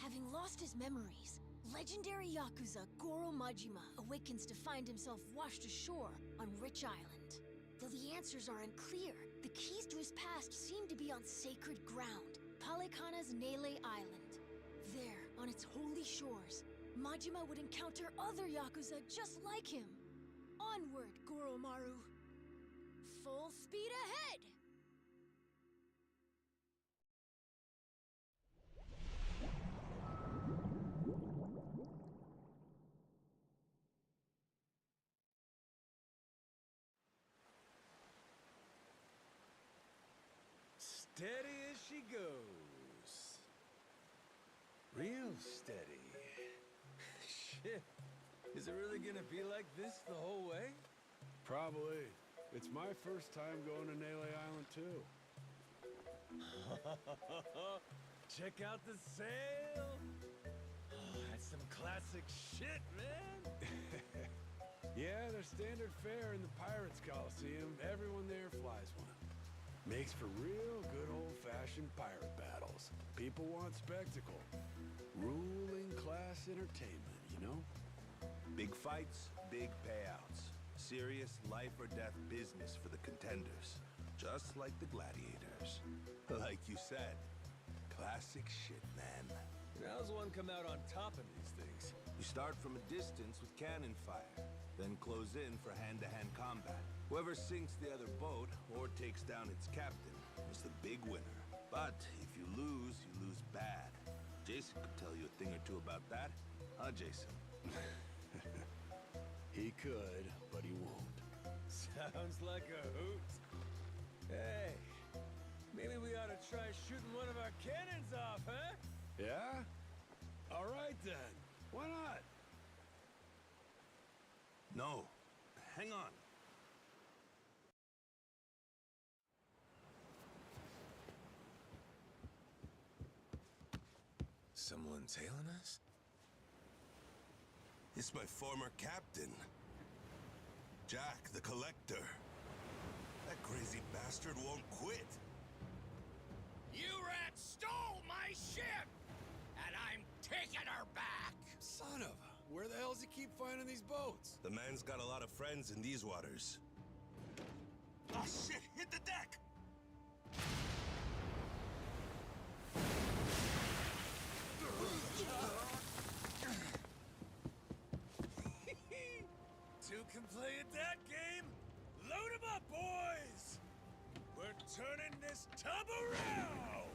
Having lost his memories, legendary Yakuza Goro Majima awakens to find himself washed ashore on Rich Island. Though the answers are unclear, the keys to his past seem to be on sacred ground, Palikana's Nele Island. There, on its holy shores, Majima would encounter other Yakuza just like him. Onward, Goromaru! Full speed ahead! Steady as she goes. Real steady. Shit. Is it really gonna be like this the whole way? Probably. It's my first time going to Nele Island, too. Check out the sail! Oh, that's some classic shit, man! Yeah, they're standard fare in the Pirates Coliseum. Everyone there flies one. Makes for real good old-fashioned pirate battles. People want spectacle. Ruling class entertainment, you know? Big fights, big payouts. Serious life-or-death business for the contenders. Just like the gladiators. Like you said, classic shit, man. How's one come out on top of these things? You start from a distance with cannon fire, then close in for hand-to-hand combat. Whoever sinks the other boat or takes down its captain is the big winner. But if you lose bad. Jason could tell you a thing or two about that. Huh, Jason? He could, but he won't. Sounds like a hoot. Hey, maybe we ought to try shooting one of our cannons off, huh? Yeah? All right, then. Why not? No. Hang on. Someone tailing us? It's my former captain. Jack, the Collector. That crazy bastard won't quit. You rats stole my ship! And I'm taking her back! Son of a... Where the hell does he keep finding these boats? The man's got a lot of friends in these waters. Oh shit! Hit the deck! Two can play at that game? Load 'em up, boys! We're turning this tub around!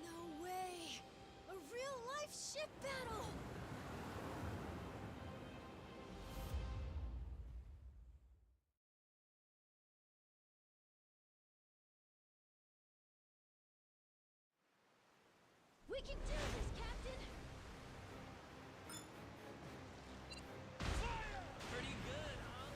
No way! A real-life ship battle! We can do this, Captain! Fire! Pretty good, huh?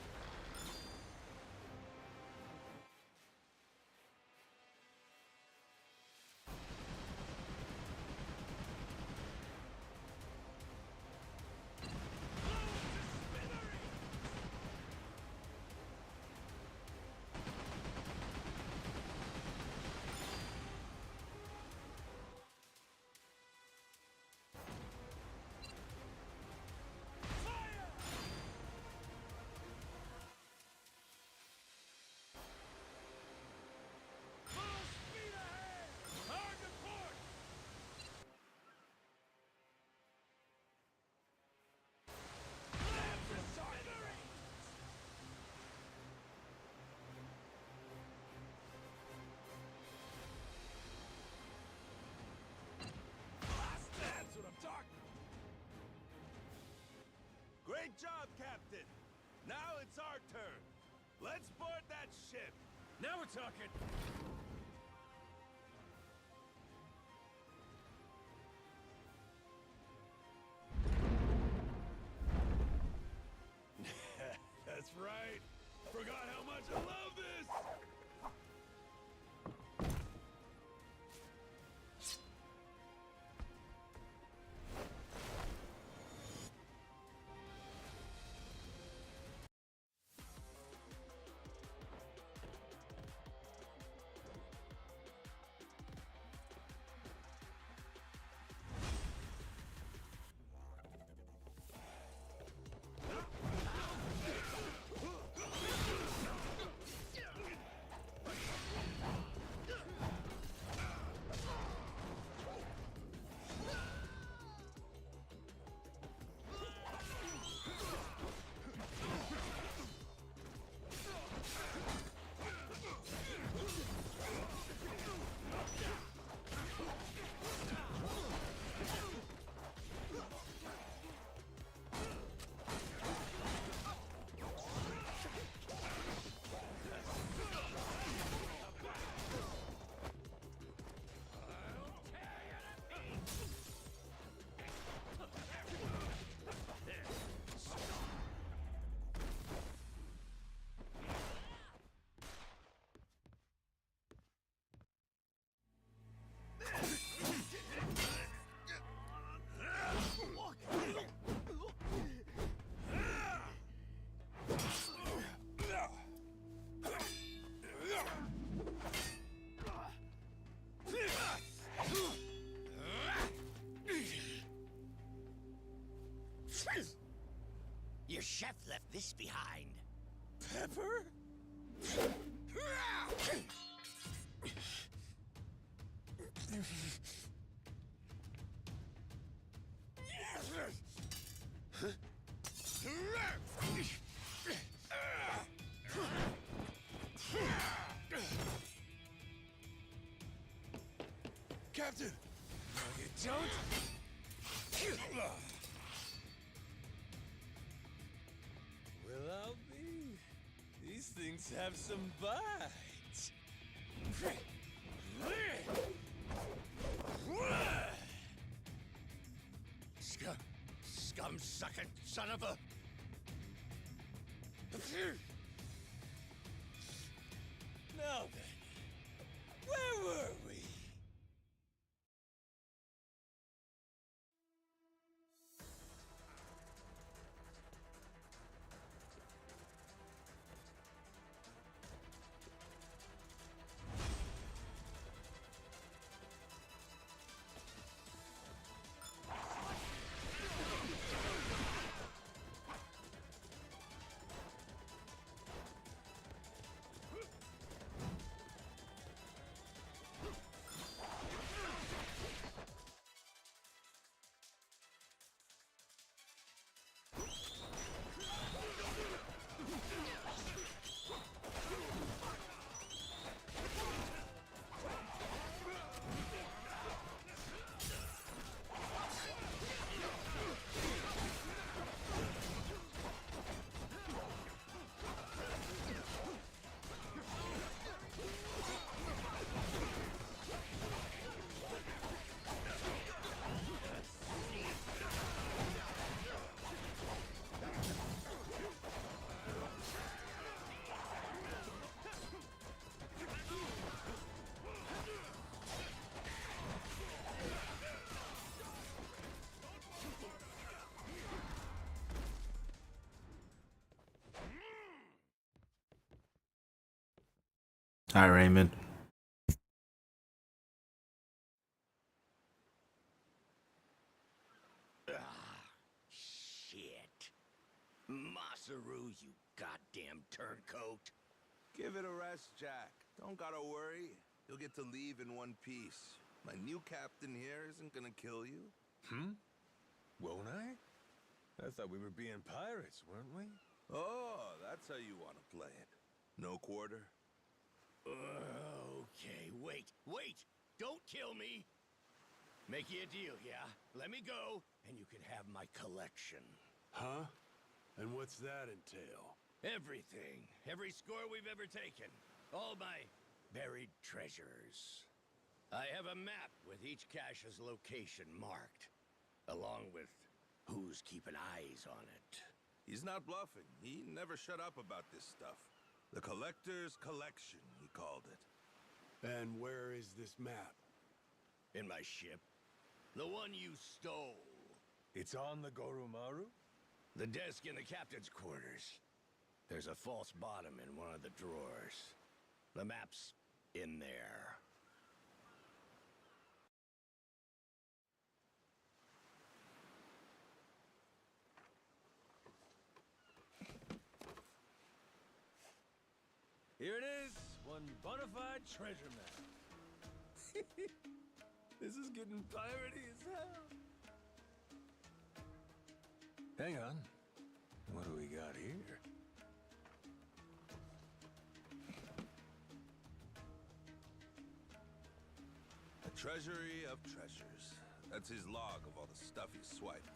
Great job, Captain! Now it's our turn. Let's board that ship. Now we're talking! That's right. Forgot how much I love this! Your chef left this behind. Pepper? Captain! No, you don't. Well, I'll be. These things have some bite. Scum-sucking son of a... Now then, where were we? Hi, Raymond. Shit. Masaru, you goddamn turncoat. Give it a rest, Jack. Don't gotta worry. You'll get to leave in one piece. My new captain here isn't gonna kill you. Won't I? I thought we were being pirates, weren't we? Oh, that's how you want to play it. No quarter? Okay, wait! Don't kill me! Make you a deal, yeah? Let me go, and you can have my collection. Huh? And what's that entail? Everything. Every score we've ever taken. All my buried treasures. I have a map with each cache's location marked, along with who's keeping eyes on it. He's not bluffing. He never shut up about this stuff. The Collector's Collection, he called it. And where is this map? In my ship. The one you stole. It's on the Goromaru? The desk in the captain's quarters. There's a false bottom in one of the drawers. The map's in there. Here it is, one bona fide treasure map. This is getting piratey as hell. Hang on. What do we got here? A treasury of treasures. That's his log of all the stuff he swiped.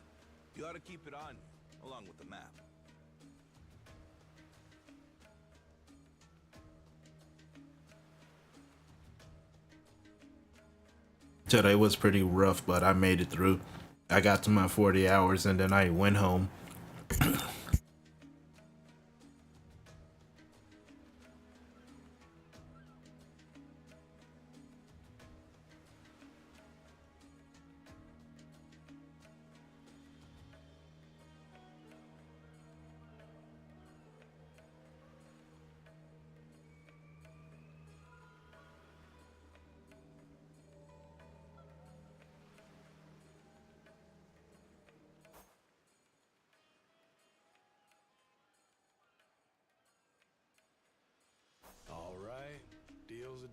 You ought to keep it on you, along with the map. Today was pretty rough, but I made it through. I got to my 40 hours and then I went home.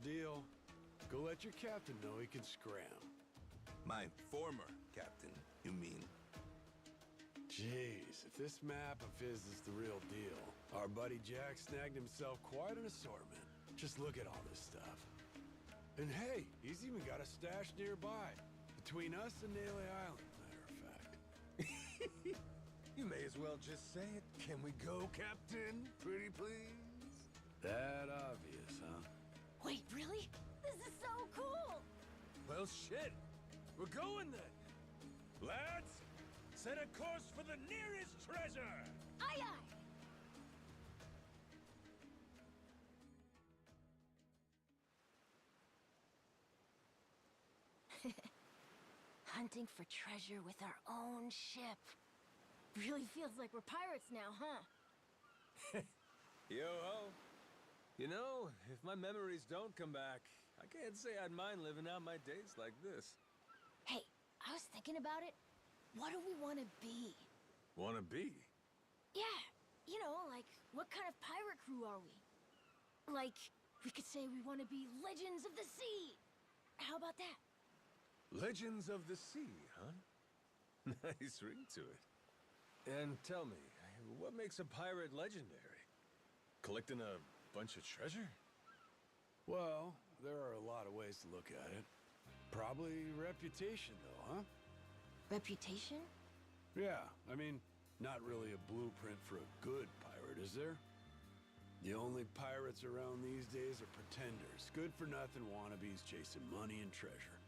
the deal. Go let your captain know he can scram. My former captain, you mean? Jeez, if this map of his is the real deal, our buddy Jack snagged himself quite an assortment. Just look at all this stuff. And hey, he's even got a stash nearby, between us and Naily Island, matter of fact. You may as well just say it. Can we go, Captain? Pretty please? That obvious, huh? Wait, really? This is so cool! Well, shit. We're going then. Lads, set a course for the nearest treasure! Aye aye! Hunting for treasure with our own ship. Really feels like we're pirates now, huh? Yo-ho. You know, if my memories don't come back, I can't say I'd mind living out my days like this. Hey, I was thinking about it. What do we want to be? Wanna be? Yeah, you know, like, what kind of pirate crew are we? Like, we could say we want to be Legends of the Sea. How about that? Legends of the Sea, huh? Nice ring to it. And tell me, what makes a pirate legendary? Collecting a bunch of treasure? Well, there are a lot of ways to look at it. Probably reputation, though, huh? Reputation? Yeah, I mean, not really a blueprint for a good pirate, is there? The only pirates around these days are pretenders, good-for-nothing wannabes chasing money and treasure.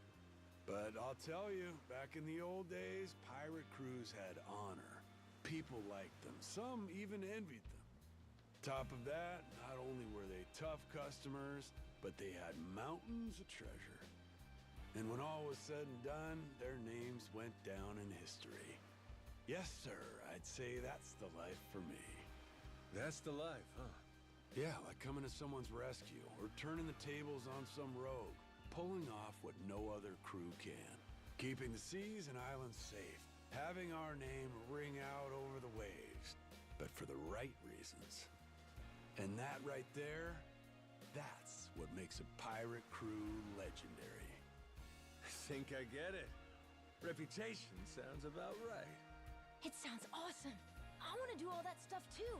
But I'll tell you, back in the old days, pirate crews had honor. People liked them, some even envied them. Top of that, not only were they tough customers, but they had mountains of treasure. And when all was said and done, their names went down in history. Yes, sir, I'd say that's the life for me. That's the life, huh? Yeah, like coming to someone's rescue, or turning the tables on some rogue, pulling off what no other crew can. Keeping the seas and islands safe, having our name ring out over the waves, but for the right reasons. And that right there, that's what makes a pirate crew legendary. I think I get it. Reputation sounds about right. It sounds awesome. I want to do all that stuff too.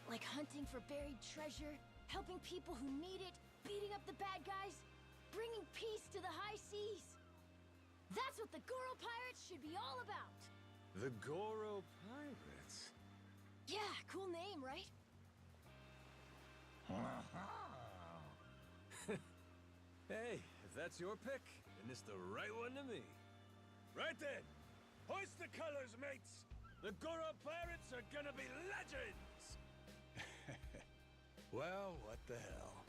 Like hunting for buried treasure, helping people who need it, beating up the bad guys, bringing peace to the high seas. That's what the Goro Pirates should be all about. The Goro Pirates? Yeah, cool name, right? Hey, if that's your pick, then it's the right one to me. Right then, hoist the colors, mates! The Goro Pirates are gonna be legends! Well, what the hell?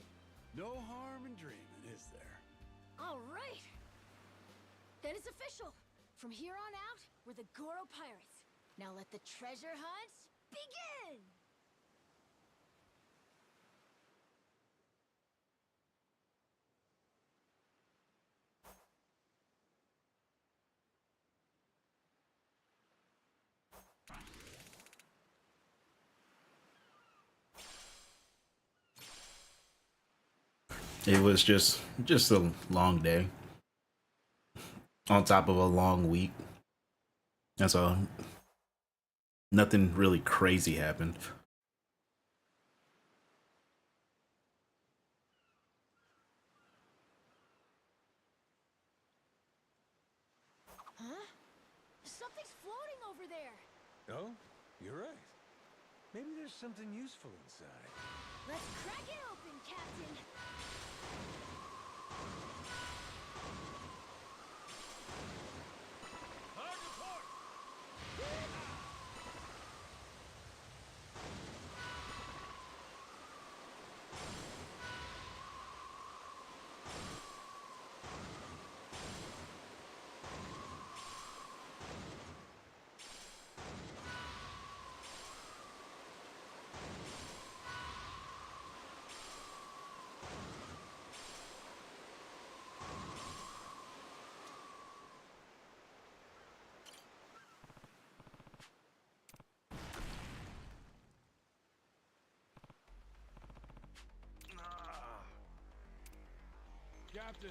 No harm in dreaming, is there? All right. Then it's official. From here on out, we're the Goro Pirates. Now let the treasure hunts begin! It was just a long day on top of a long week. That's all. Nothing really crazy happened. Huh? Something's floating over there. Oh, you're right. Maybe there's something useful inside. Let's crack it open, Captain. Hard report! Captain.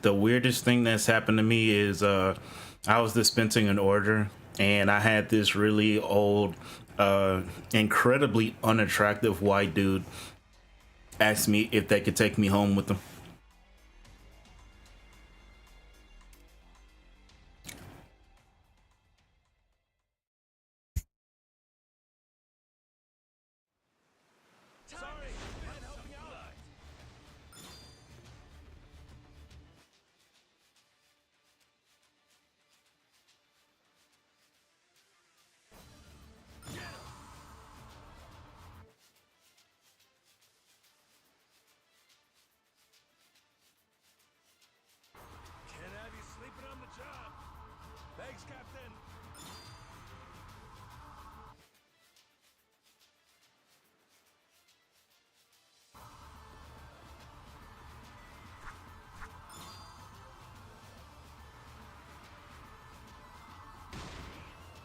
The weirdest thing that's happened to me is I was dispensing an order and I had this really old, incredibly unattractive white dude ask me if they could take me home with them. Can't have you sleeping on the job. Thanks, Captain.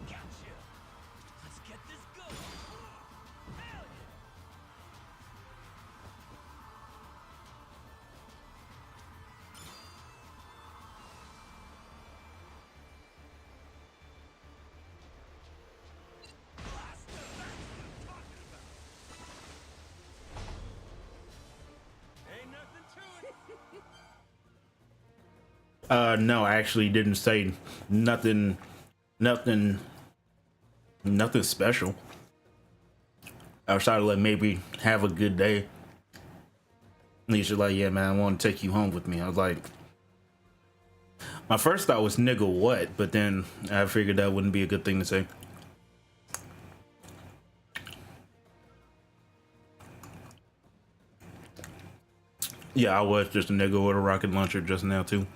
Gotcha. Let's get this going. Hell yeah. Blaster, that's what I'm talking about. Ain't nothing to it. No, I actually didn't say nothing, nothing, nothing special. I was trying to like maybe have a good day. And he's just like, yeah, man, I want to take you home with me. I was like, my first thought was nigga what, but then I figured that wouldn't be a good thing to say. Yeah, I was just a nigga with a rocket launcher just now too.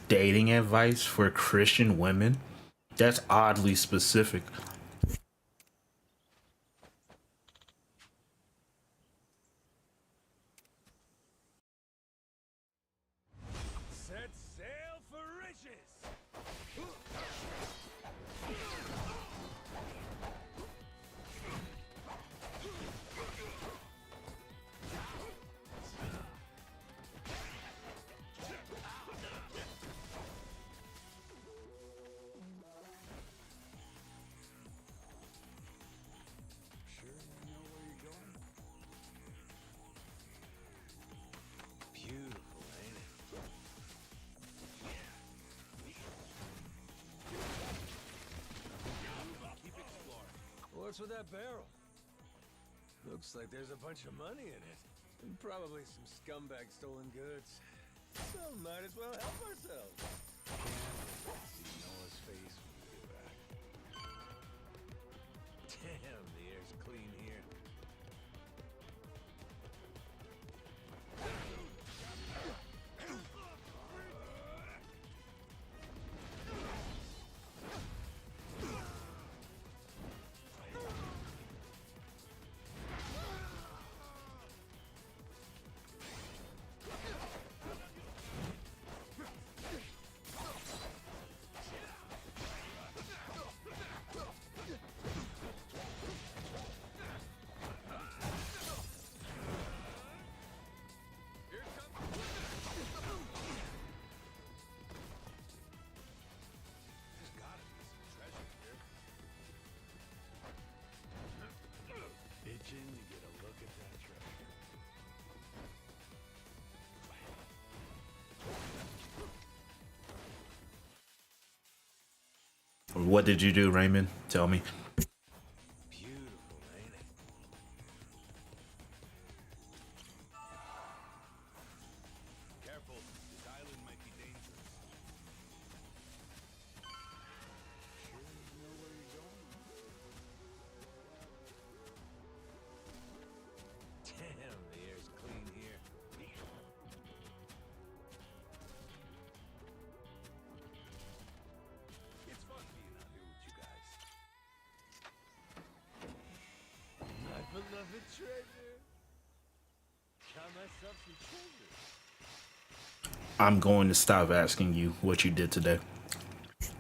Dating advice for Christian women? That's oddly specific. Set sail for riches. Sure you know where you're going? Beautiful, ain't it? Keep exploring. What's with that barrel? Looks like there's a bunch of money in it. And probably some scumbag stolen goods. So might as well help ourselves. See Noah's face when we do that. Damn, the air's clean here. What did you do, Raymond? Tell me. Beautiful, ain't it? Careful, this island might be dangerous. Sure you know where you're going? Damn, the air's clean here. It's fun being out here with you guys. My beloved treasure. Got myself some treasure. I'm going to stop asking you what you did today. Huh?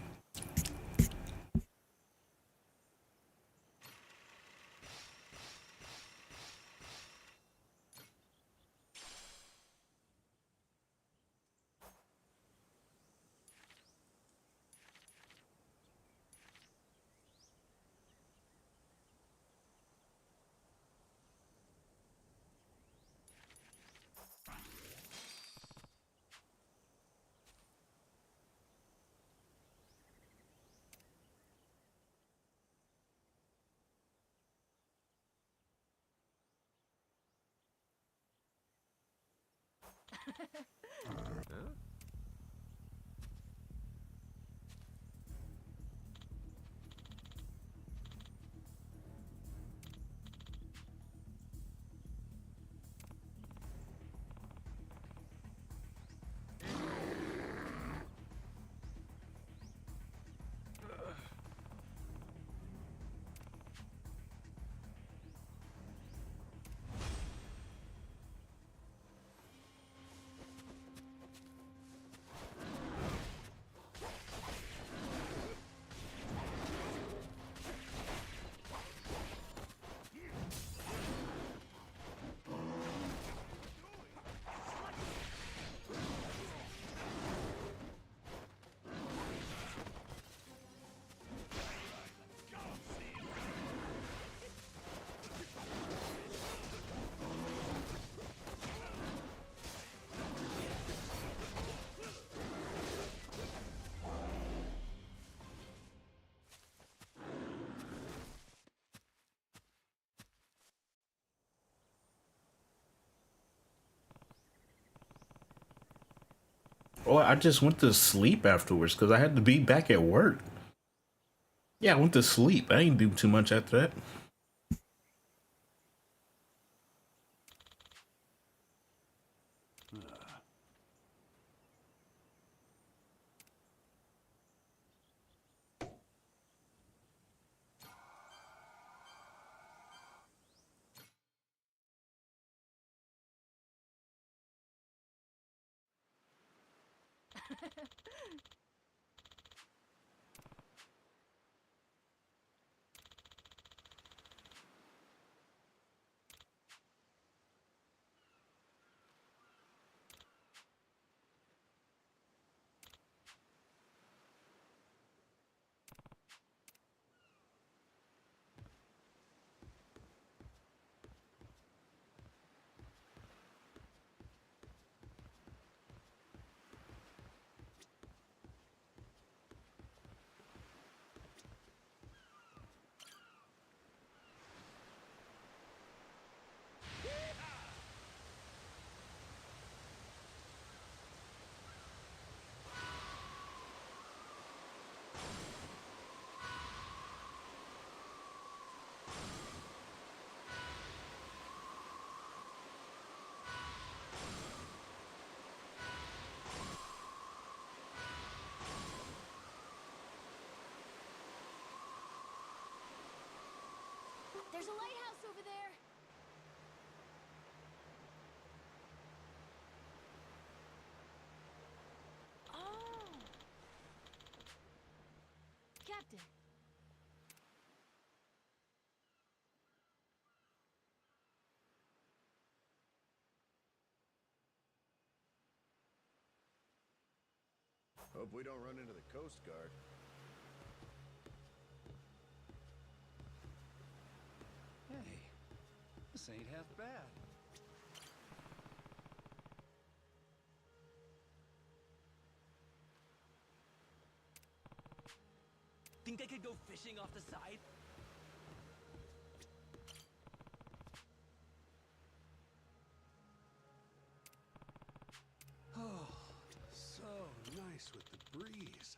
Oh, I just went to sleep afterwards because I had to be back at work. Yeah, I went to sleep. I didn't do too much after that. There's a lighthouse over there. Oh. Captain. Hope we don't run into the Coast Guard. Hey, this ain't half bad. Think I could go fishing off the side? Oh, so nice with the breeze.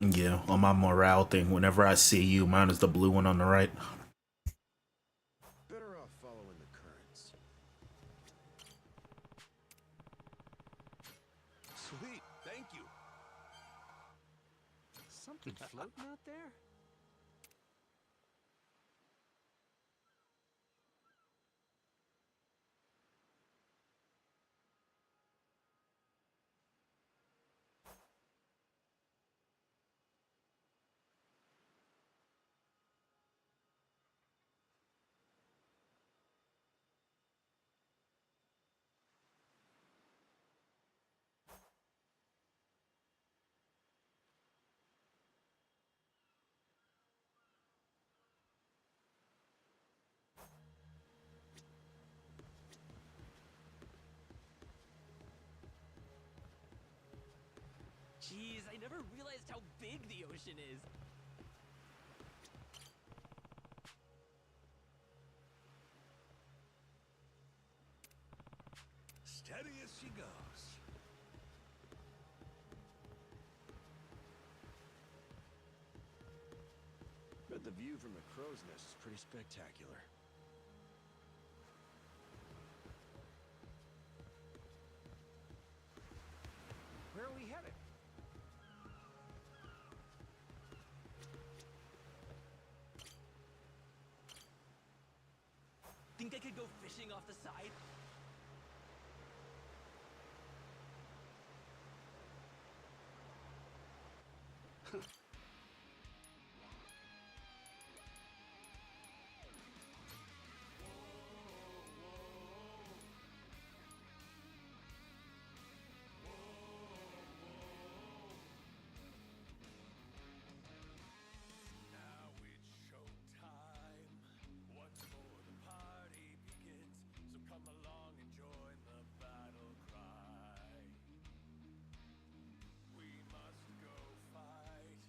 Yeah, on my morale thing, whenever I see you, mine is the blue one on the right. Better off following the currents. Sweet, thank you. Something floating out there? Jeez, I never realized how big the ocean is. Steady as she goes. Bet the view from the crow's nest is pretty spectacular. Where are we headed? Think I could go fishing off the side? Now it's showtime. Once more the party begins. So come along and join the battle cry. We must go fight.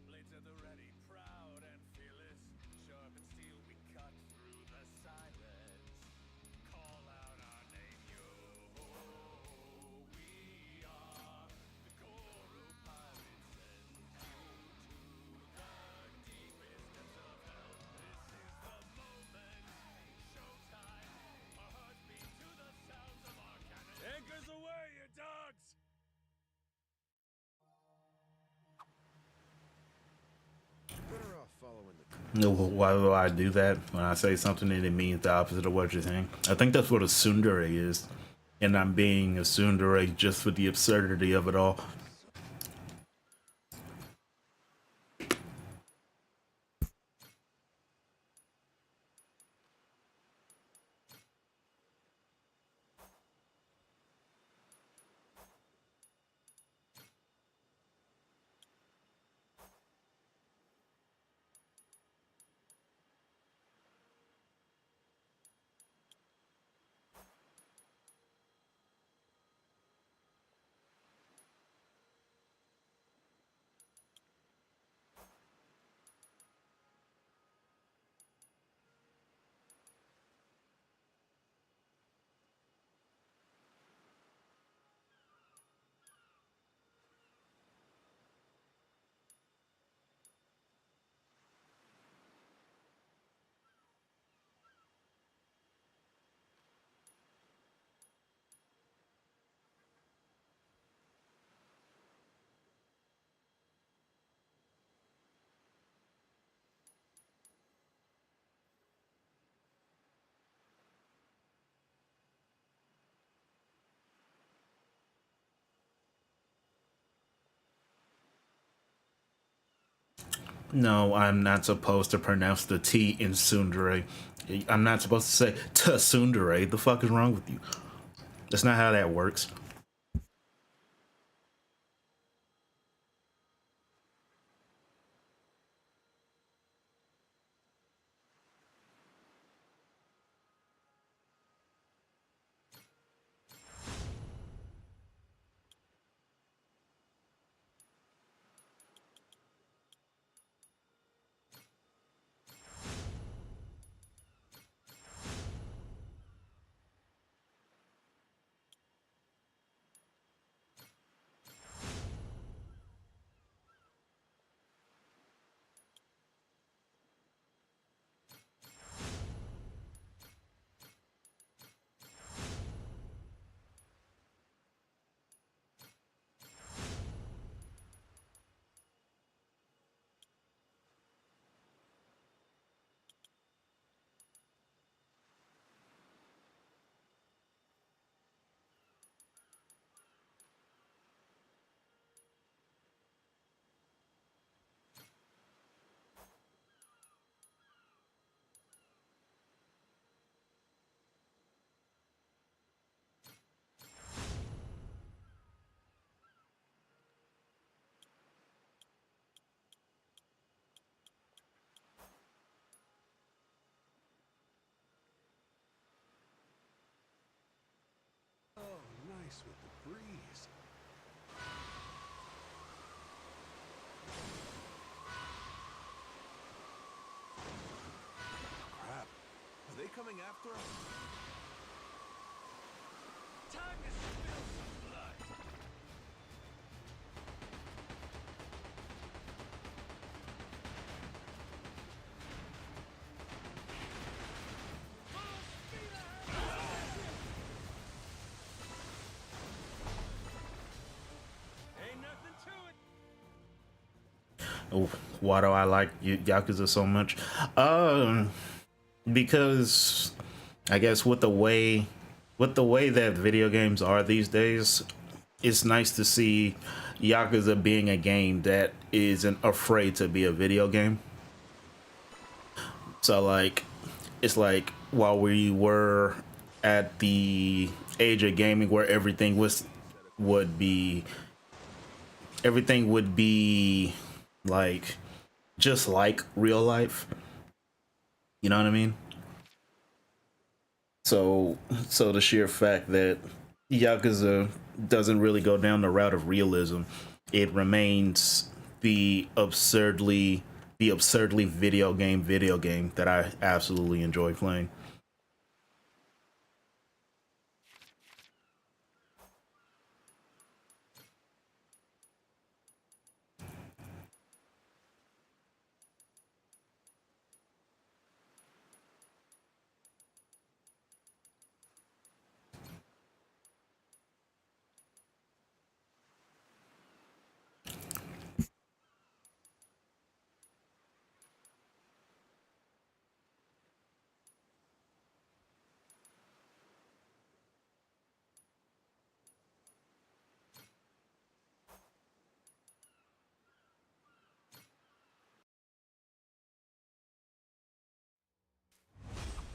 Blades at the ready, proud and fearless. Sharp and steel, we cut through the silence. Call out our name, yo. We are the Goro Pirates. Send you to the deepest depths of hell. This is the moment. Showtime. Our hearts beat to the sounds of our cannon. Anchors away, you dogs! Better off following the No, why do I do that? When I say something and it means the opposite of what you're saying? I think that's what a tsundere is. And I'm being a tsundere just for the absurdity of it all. No, I'm not supposed to pronounce the T in tsundere. I'm not supposed to say tsundere. The fuck is wrong with you? That's not how that works. Oh, nice with the breeze. Crap. Are they coming after us? Time to spill some blood. Full speed ahead. Ain't nothing to it. Oh, why do I like Yakuza so much? Because I guess with the way that video games are these days, it's nice to see Yakuza being a game that isn't afraid to be a video game. So like, it's like while we were at the age of gaming where would be everything would be like just like real life. You know what I mean? So the sheer fact that Yakuza doesn't really go down the route of realism, it remains the absurdly video game that I absolutely enjoy playing.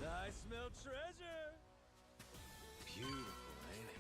I smell treasure. Beautiful, ain't it?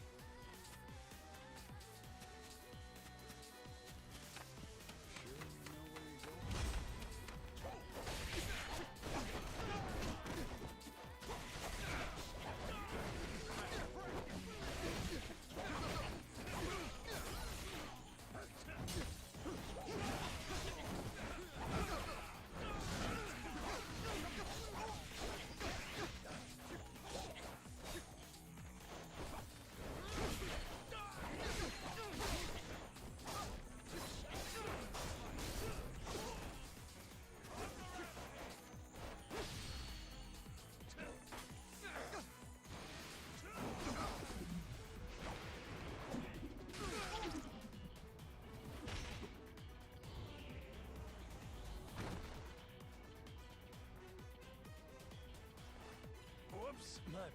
Whoops, my bad.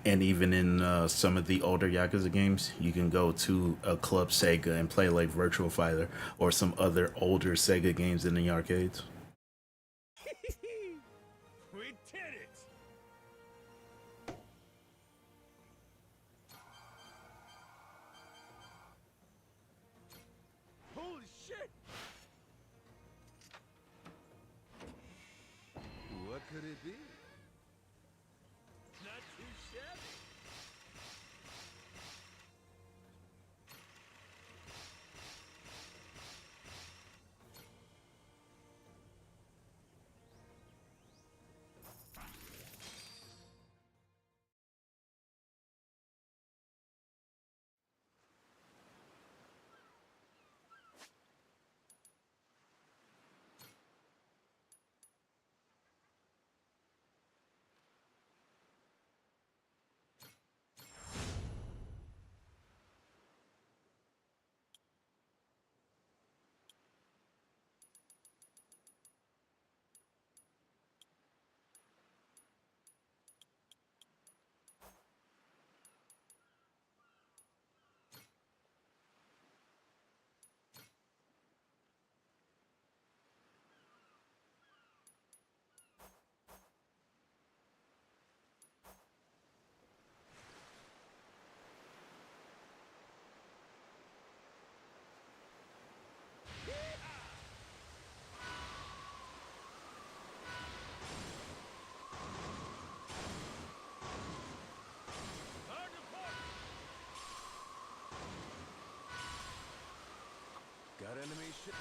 And even in some of the older Yakuza games, you can go to a Club Sega and play like Virtual Fighter or some other older Sega games in the arcades. We did it! Holy shit! What could it be? Not too shabby. Got enemy ship.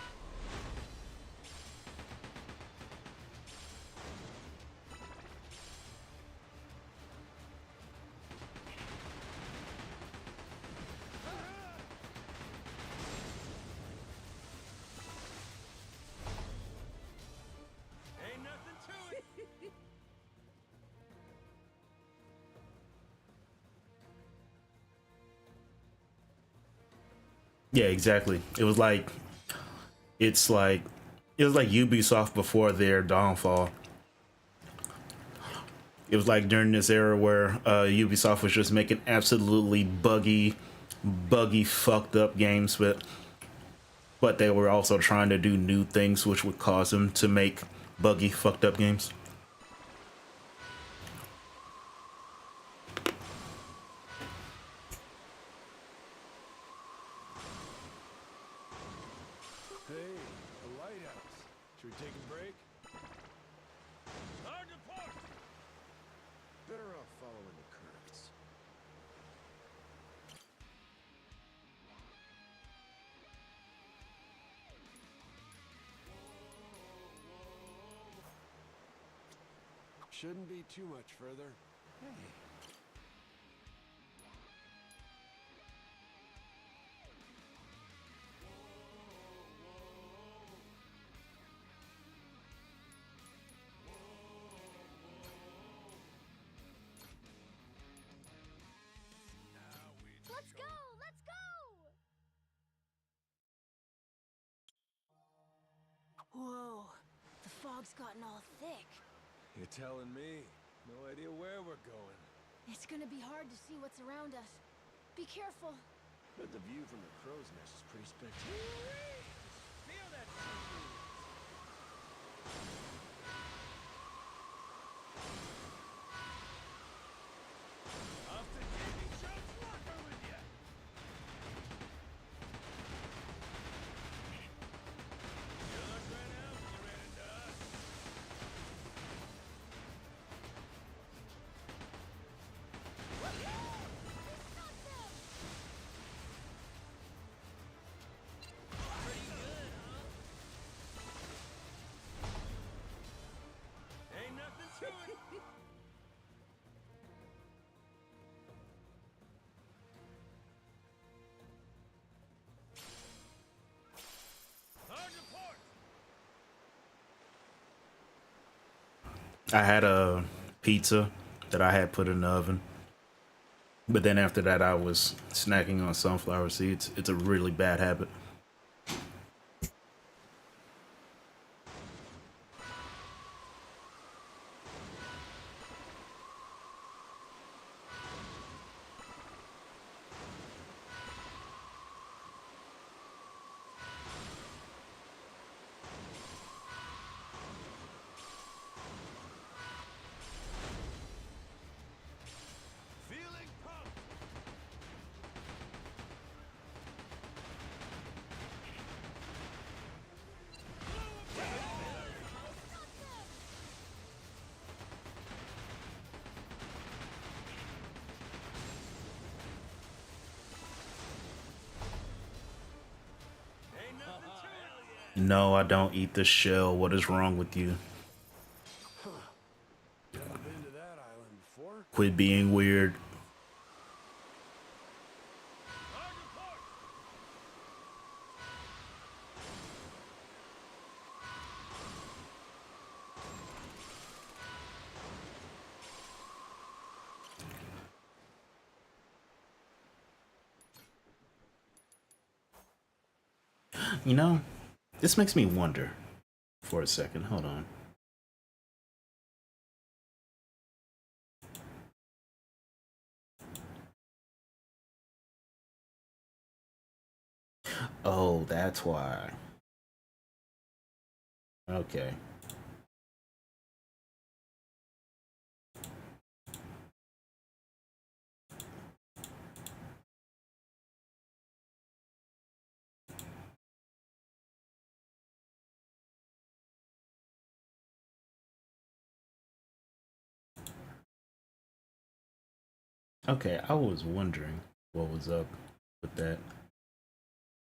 Ain't nothing to it. Yeah, exactly. It's like it was like Ubisoft before their downfall. It was like during this era where Ubisoft was just making absolutely buggy, fucked up games, but they were also trying to do new things, which would cause them to make buggy, fucked up games. Hey, a lighthouse. Should we take a break? Hard to port! Better off following the currents. Shouldn't be too much further. Let's go! Let's go! Whoa, the fog's gotten all thick. You're telling me. No idea where we're going. It's gonna be hard to see what's around us. Be careful. But the view from the crow's nest is pretty spectacular. Feel that sea Off to Davy Jones locker with ya! You look right out when you ran into us. Pretty good, huh? Ain't nothing to it. Hard to port! I had a pizza that I had put in the oven, but then after that, I was snacking on sunflower seeds. It's a really bad habit. No, I don't eat the shell. What is wrong with you? Never been to that island before. Quit being weird. You know, this makes me wonder for a second. Hold on. Oh, that's why. Okay. Okay, I was wondering what was up with that.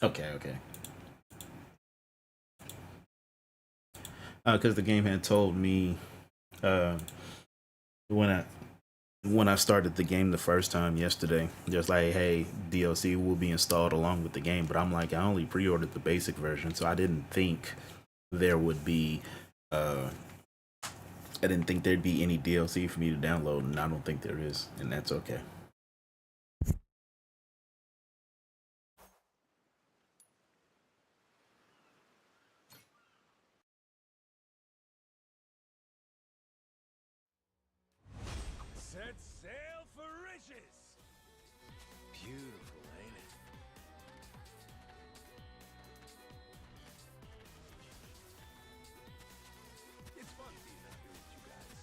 Okay, okay. Because the game had told me uh, when I started the game the first time yesterday, just like, hey, DLC will be installed along with the game. But I'm like, I only pre-ordered the basic version, so I didn't think there would be. I didn't think there'd be any DLC for me to download, and I don't think there is, and that's okay. Set sail for riches. Beautiful, ain't it? It's fun being out here with you guys.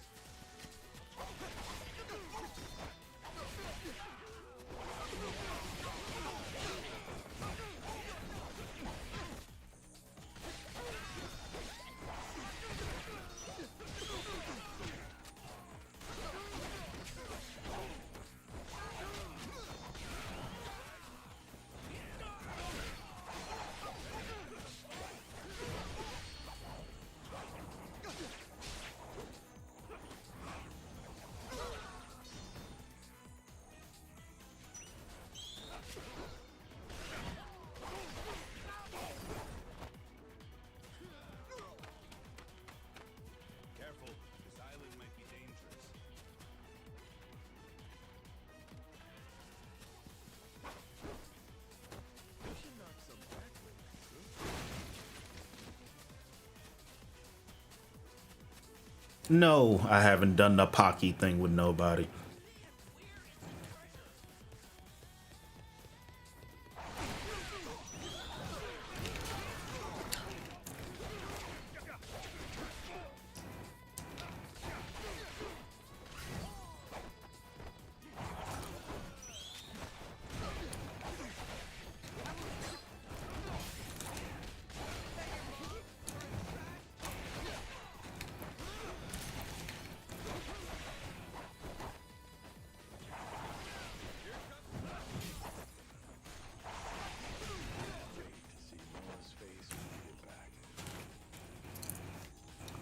Careful, this island might be dangerous. We should knock some back later. No, I haven't done the Pocky thing with nobody.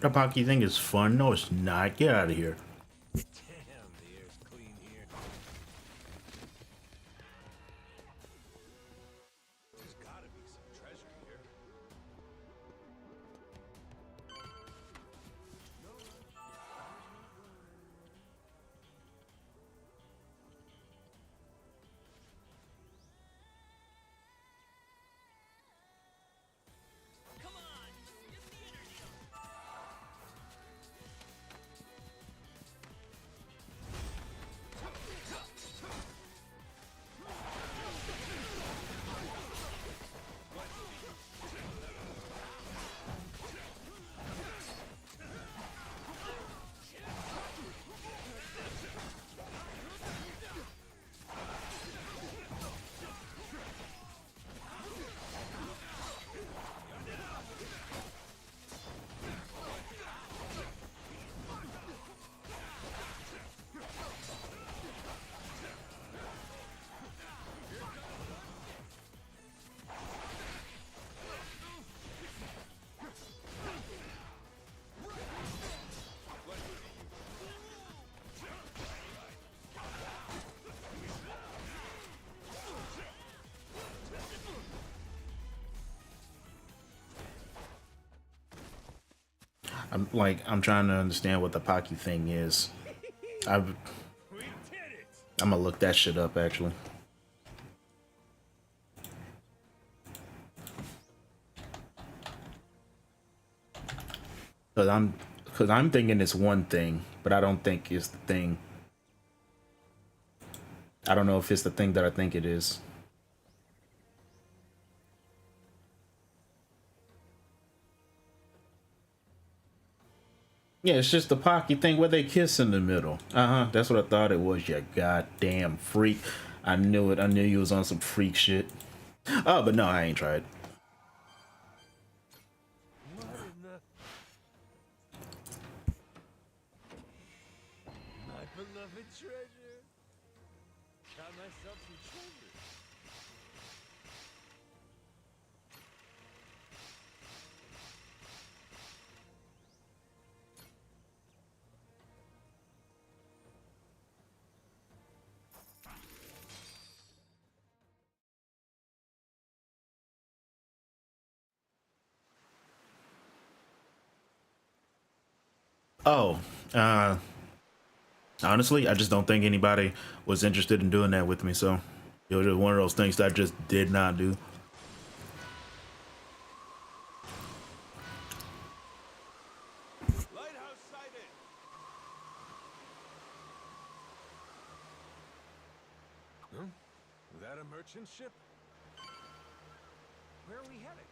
The Pocky thing is fun. No, it's not. Get out of here. Damn, the air's clean here. There's gotta be some treasure here. Come on, get the energy up. I'm trying to understand what the Pocky thing is. I'm We did it! gonna look that shit up actually. Cause I'm thinking it's one thing, but I don't think it's the thing. I don't know if it's the thing that I think it is. Yeah, it's just the Pocky thing where they kiss in the middle. That's what I thought it was. You goddamn freak. I knew it. I knew you was on some freak shit. Oh, but no, I ain't tried. What in the... My beloved treasure. Got myself some treasure. Oh, honestly, I just don't think anybody was interested in doing that with me. So it was just one of those things that I just did not do. Lighthouse sighted! Huh? That a merchant ship? Where are we heading?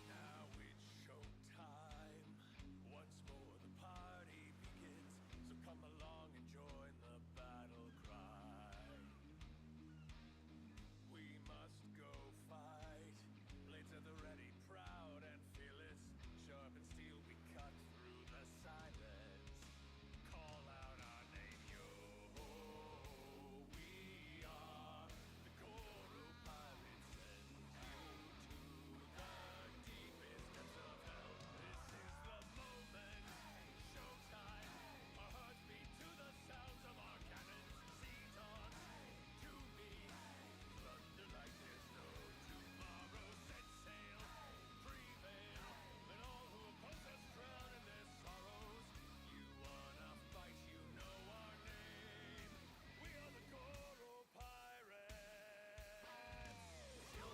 Now it's showtime. Once more the party begins. So come along and join the battle cry. We must go fight. Blades at the ready, proud and fearless. Sharp and steel we cut through the silence. Call out our name, yo. We are the Goro Pirates. Send you to the deepest depths of hell. This is the moment. Showtime. Our hearts beat to the sounds of our cannons. Seas on to me. Thunder like there's no tomorrow. Set sail. Prevail. Let all who oppose us drown in their sorrows. You wanna fight, you know our name. We are the Goro Pirates. Yo,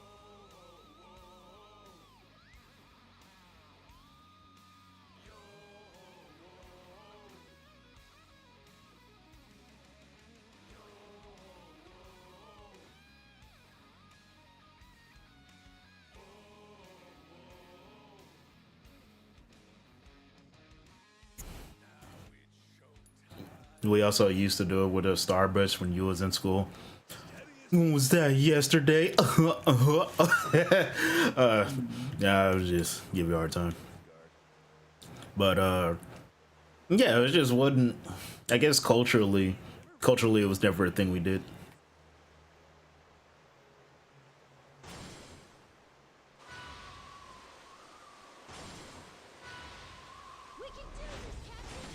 We also used to do it with a Starburst when you was in school. When was that? Yesterday? Yeah, I was just give you a hard time. But yeah, it just wasn't. I guess culturally, it was never a thing we did. We can do this, Captain!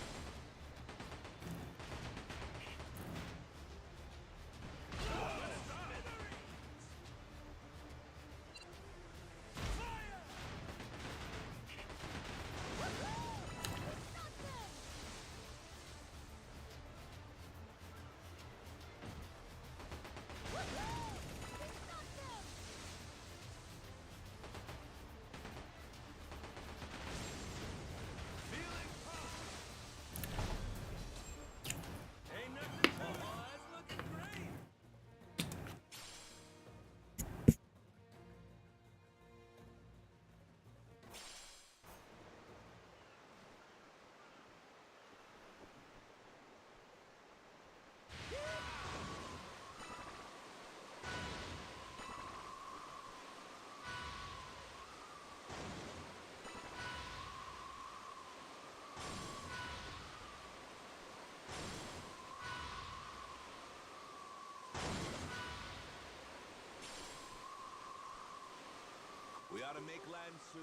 We ought to make land soon.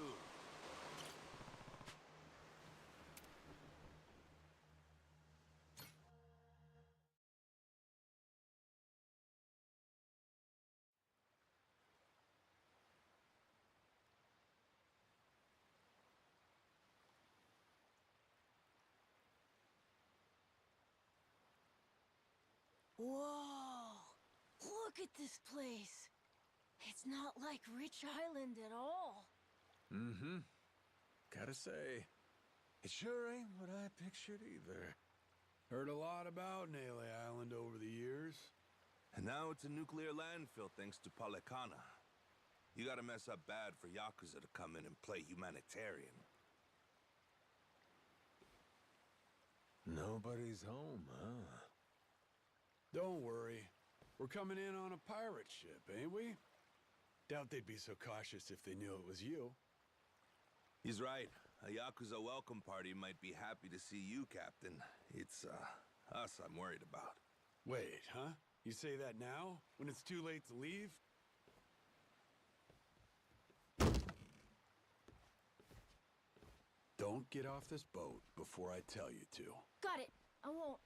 Whoa! Look at this place. It's not like Rich Island at all. Mm-hmm. Gotta say, it sure ain't what I pictured either. Heard a lot about Nail Island over the years. And now it's a nuclear landfill thanks to Policana. You gotta mess up bad for Yakuza to come in and play humanitarian. Nobody's home, huh? Don't worry. We're coming in on a pirate ship, ain't we? Doubt they'd be so cautious if they knew it was you. He's right. A Yakuza welcome party might be happy to see you, Captain. It's, us I'm worried about. Wait, huh? You say that now? When it's too late to leave? Don't get off this boat before I tell you to. Got it. I won't.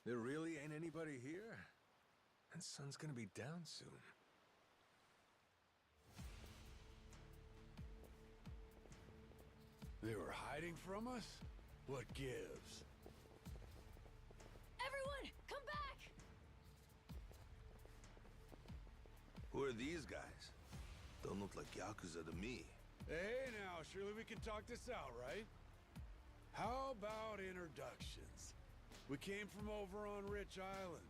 There really ain't anybody here? And sun's gonna be down soon. They were hiding from us? What gives? Everyone, come back! Who are these guys? Don't look like Yakuza to me. Hey now, surely we can talk this out, right? How about introductions? We came from over on Rich Island.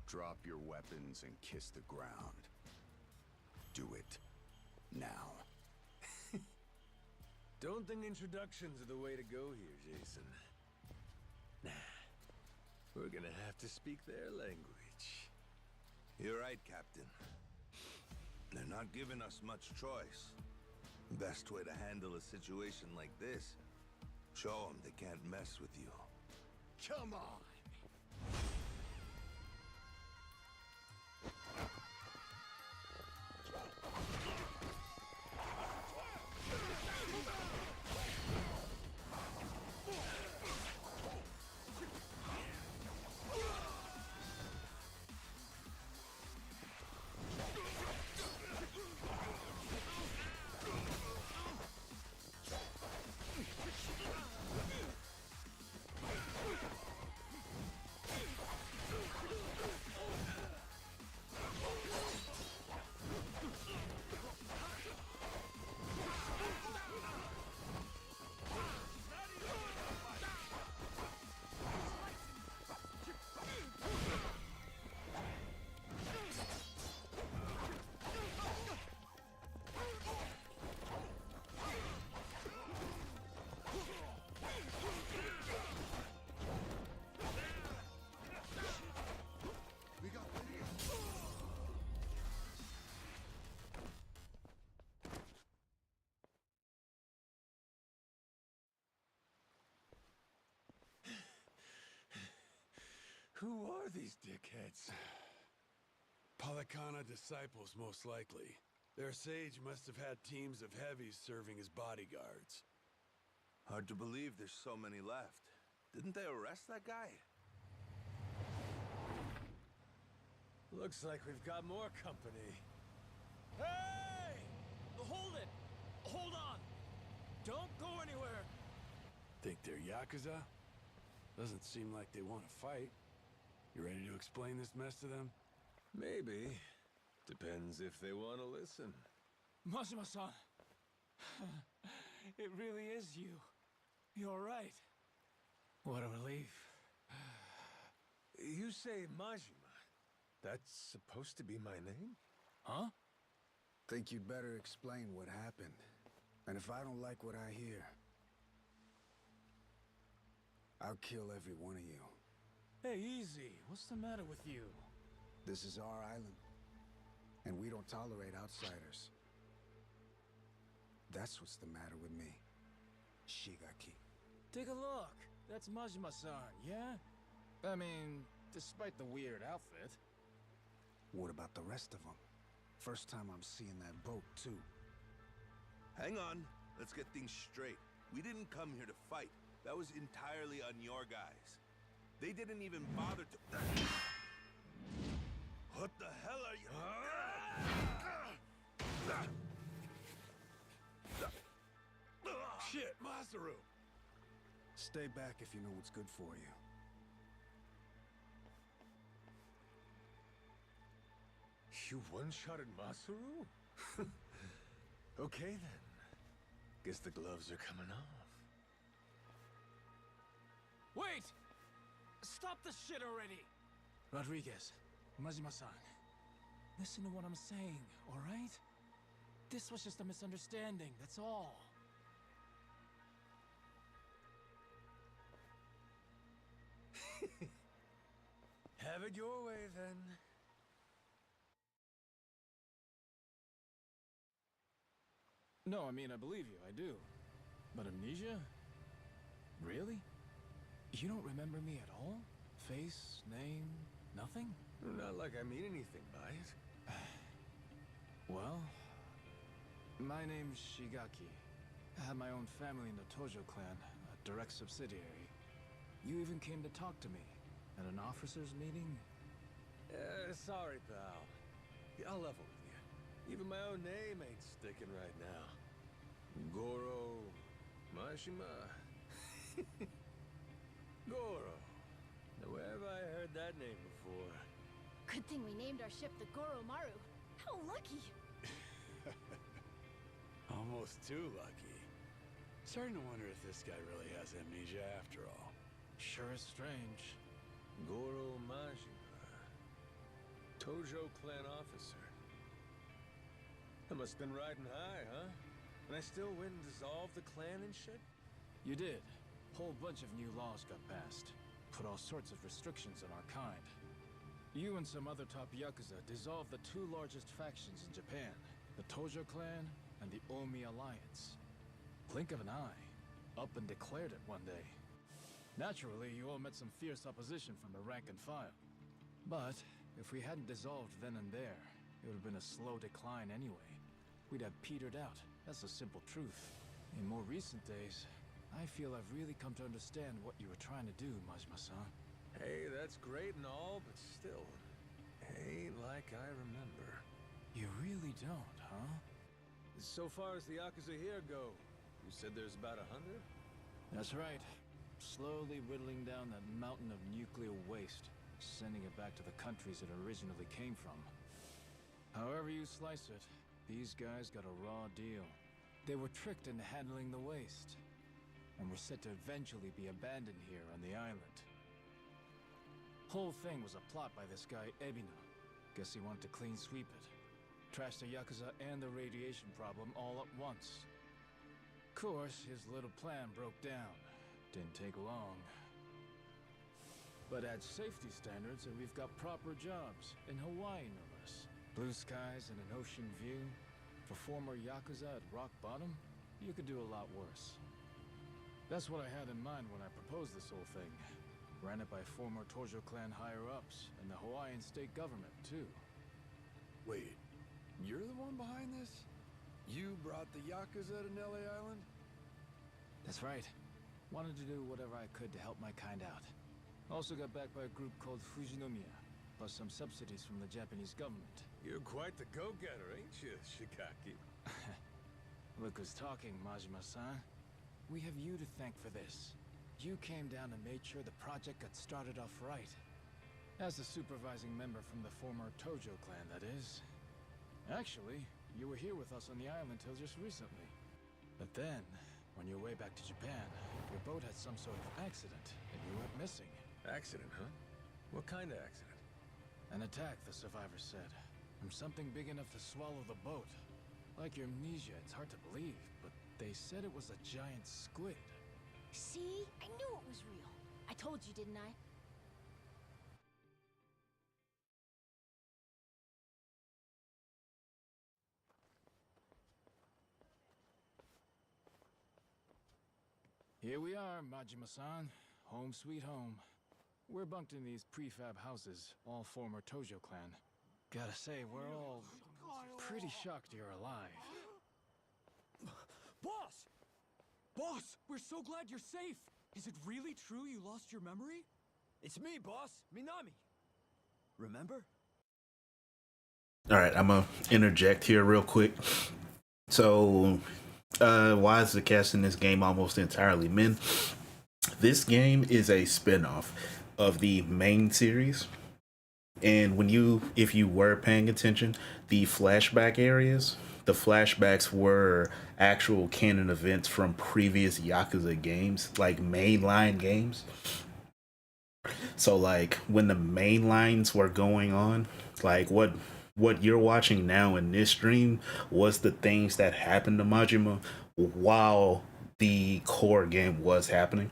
Drop your weapons and kiss the ground. Do it. Now. Don't think introductions are the way to go here, Jason. Nah. We're gonna have to speak their language. You're right, Captain. They're not giving us much choice. Best way to handle a situation like this, show them they can't mess with you. Come on! Who are these dickheads? Policana disciples, most likely. Their sage must have had teams of heavies serving as bodyguards. Hard to believe there's so many left. Didn't they arrest that guy? Looks like we've got more company. Hey! Hold it! Hold on! Don't go anywhere! Think they're Yakuza? Doesn't seem like they want to fight. You ready to explain this mess to them? Maybe. Depends if they want to listen. Majima-san! It really is you. You're right. What a relief. You say Majima. That's supposed to be my name? Huh? Think you'd better explain what happened. And if I don't like what I hear, I'll kill every one of you. Hey, easy. What's the matter with you? This is our island, and we don't tolerate outsiders. That's what's the matter with me, Shigaki. Take a look. That's Majima-san, yeah? I mean, despite the weird outfit. What about the rest of them? First time I'm seeing that boat, too. Hang on. Let's get things straight. We didn't come here to fight. That was entirely on your guys. They didn't even bother to... What the hell are you... Shit, Masaru! Stay back if you know what's good for you. You one-shotted Masaru? Okay then. Guess the gloves are coming off. Wait! Stop the shit already! Rodriguez, Majima-san, listen to what I'm saying, all right? This was just a misunderstanding, that's all. Have it your way then. No, I mean, I believe you, I do. But amnesia? Really? You don't remember me at all? Face, name, nothing? Not like I mean anything by it. Well, my name's Shigaki. I had my own family in the Tojo clan, a direct subsidiary. You even came to talk to me at an officers' meeting? Sorry, pal. Yeah, I'll level with you. Even my own name ain't sticking right now. Goro... Majima... Goro. Now, where have I heard that name before? Good thing we named our ship the Goromaru. How lucky! Almost too lucky. Starting to wonder if this guy really has amnesia after all. Sure is strange. Goro Majima. Tojo clan officer. I must have been riding high, huh? And I still went and dissolved the clan and shit? You did. Whole bunch of new laws got passed. Put all sorts of restrictions on our kind. You and some other top Yakuza dissolved the two largest factions in Japan. The Tojo clan and the Omi Alliance. Blink of an eye. Up and declared it one day. Naturally, you all met some fierce opposition from the rank and file. But if we hadn't dissolved then and there, it would have been a slow decline anyway. We'd have petered out. That's the simple truth. In more recent days, I feel I've really come to understand what you were trying to do, Majima-san. Hey, that's great and all, but still, ain't like I remember. You really don't, huh? So far as the Yakuza here go, you said there's about 100? That's right. Slowly whittling down that mountain of nuclear waste, sending it back to the countries it originally came from. However you slice it, these guys got a raw deal. They were tricked into handling the waste, and were set to eventually be abandoned here on the island. Whole thing was a plot by this guy, Ebino. Guess he wanted to clean sweep it. Trash the Yakuza and the radiation problem all at once. Course, his little plan broke down. Didn't take long. But add safety standards and we've got proper jobs. In Hawaii, no less. Blue skies and an ocean view. For former Yakuza at rock bottom, you could do a lot worse. That's what I had in mind when I proposed this whole thing. Ran it by former Tojo clan higher-ups and the Hawaiian state government, too. Wait, you're the one behind this? You brought the Yakuza to Nelly Island? That's right. Wanted to do whatever I could to help my kind out. Also got backed by a group called Fujinomiya, plus some subsidies from the Japanese government. You're quite the go-getter, ain't you, Shigaki? Look who's talking, Majima-san. We have you to thank for this. You came down and made sure the project got started off right. As the supervising member from the former Tojo clan, that is. Actually, you were here with us on the island till just recently. But then, on your way back to Japan, your boat had some sort of accident, and you went missing. Accident, huh? What kind of accident? An attack, the survivors said. From something big enough to swallow the boat. Like your amnesia, it's hard to believe, but they said it was a giant squid. See? I knew it was real. I told you, didn't I? Here we are, Majima-san. Home sweet home. We're bunked in these prefab houses, all former Tojo clan. Gotta say, we're all pretty shocked you're alive. Boss! Boss, we're so glad you're safe! Is it really true you lost your memory? It's me, boss. Minami. Remember? All right, I'm gonna interject here real quick. So, why is the cast in this game almost entirely men? This game is a spin-off of the main series. And if you were paying attention, the flashback areas, the flashbacks were actual canon events from previous Yakuza games, like mainline games. So like when the main lines were going on, like what you're watching now in this stream was the things that happened to Majima while the core game was happening.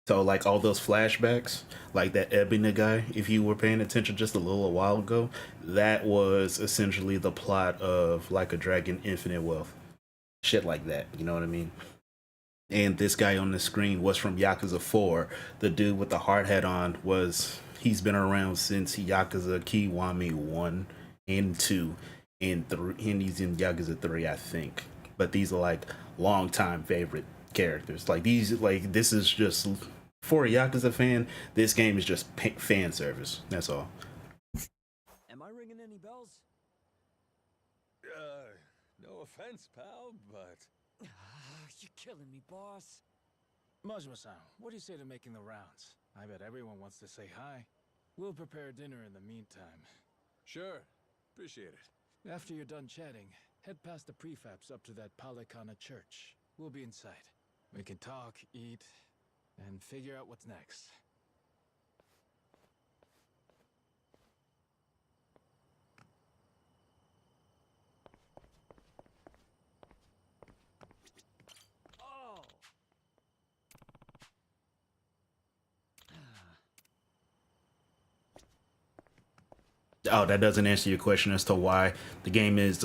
So like all those flashbacks, like that Ebina guy, if you were paying attention just a little while ago, that was essentially the plot of Like a Dragon Infinite Wealth. Shit like that, you know what I mean? And this guy on the screen was from Yakuza 4. The dude with the hard hat on he's been around since Yakuza Kiwami 1 and 2 and 3, and he's in Yakuza 3, I think. But these are like long-time favorite characters. This is just, for a Yakuza fan, this game is just fan service. That's all. Am I ringing any bells? No offense, pal, but... You're killing me, boss. Majima-san, what do you say to making the rounds? I bet everyone wants to say hi. We'll prepare dinner in the meantime. Sure. Appreciate it. After you're done chatting, head past the prefabs up to that Palikana church. We'll be inside. We can talk, eat, and figure out what's next. Oh, that doesn't answer your question as to why the game is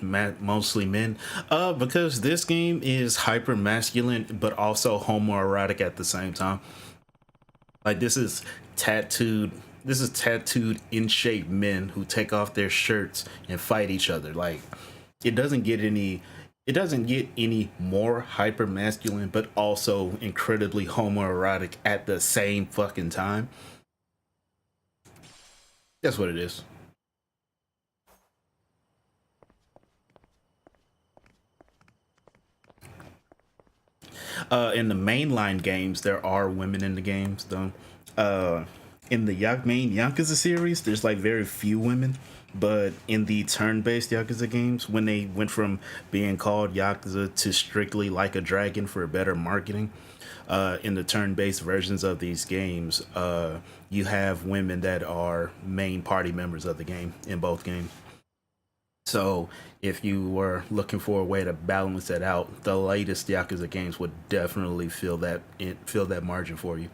mostly men. Because this game is hyper masculine, but also homoerotic at the same time. Like this is tattooed in shape men who take off their shirts and fight each other. Like it doesn't get any more hyper masculine, but also incredibly homoerotic at the same fucking time. That's what it is. In the mainline games, there are women in the games, though. In the main Yakuza series, there's like very few women. But in the turn-based Yakuza games, when they went from being called Yakuza to strictly Like a Dragon for better marketing, in the turn-based versions of these games, you have women that are main party members of the game in both games. So if you were looking for a way to balance that out, the latest Yakuza games would definitely fill that margin for you.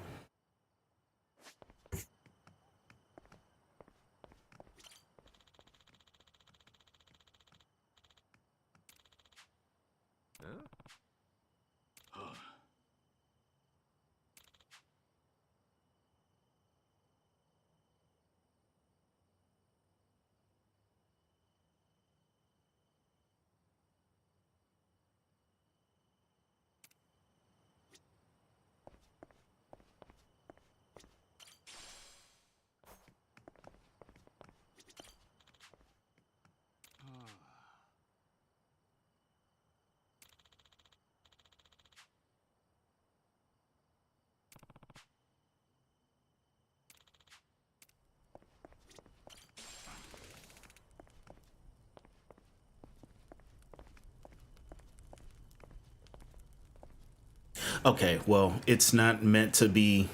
Okay, well, it's not meant to be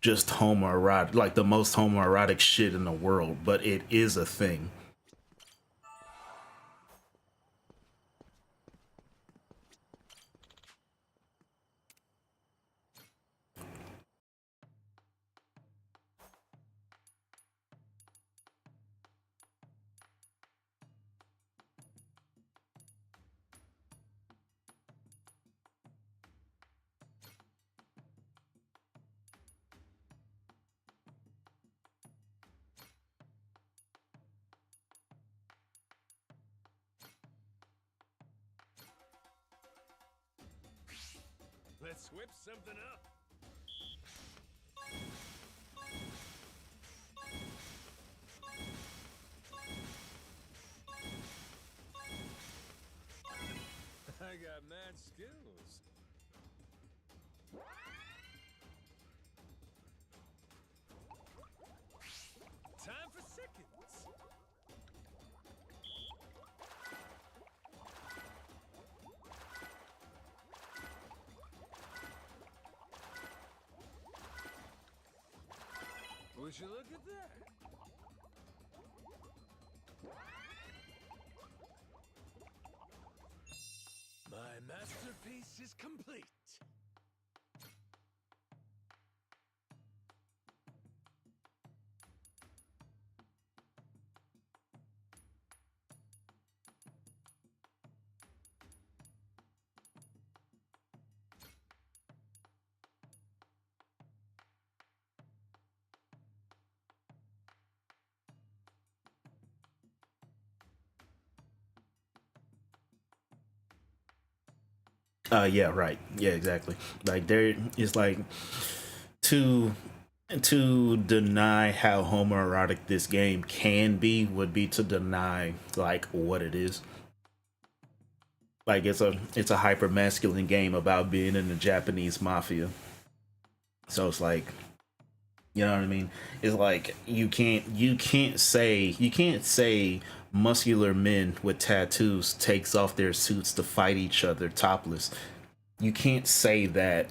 just homoerotic, like the most homoerotic shit in the world, but it is a thing. Let's whip something up. I got mad skills. Time for seconds. Would you look at that? My masterpiece is complete. Yeah, right. Yeah, exactly. Like there is like to deny how homoerotic this game can be would be to deny like what it is. Like it's a hyper masculine game about being in the Japanese mafia. So it's like, you know what I mean? It's like you can't say muscular men with tattoos takes off their suits to fight each other topless. You can't say that.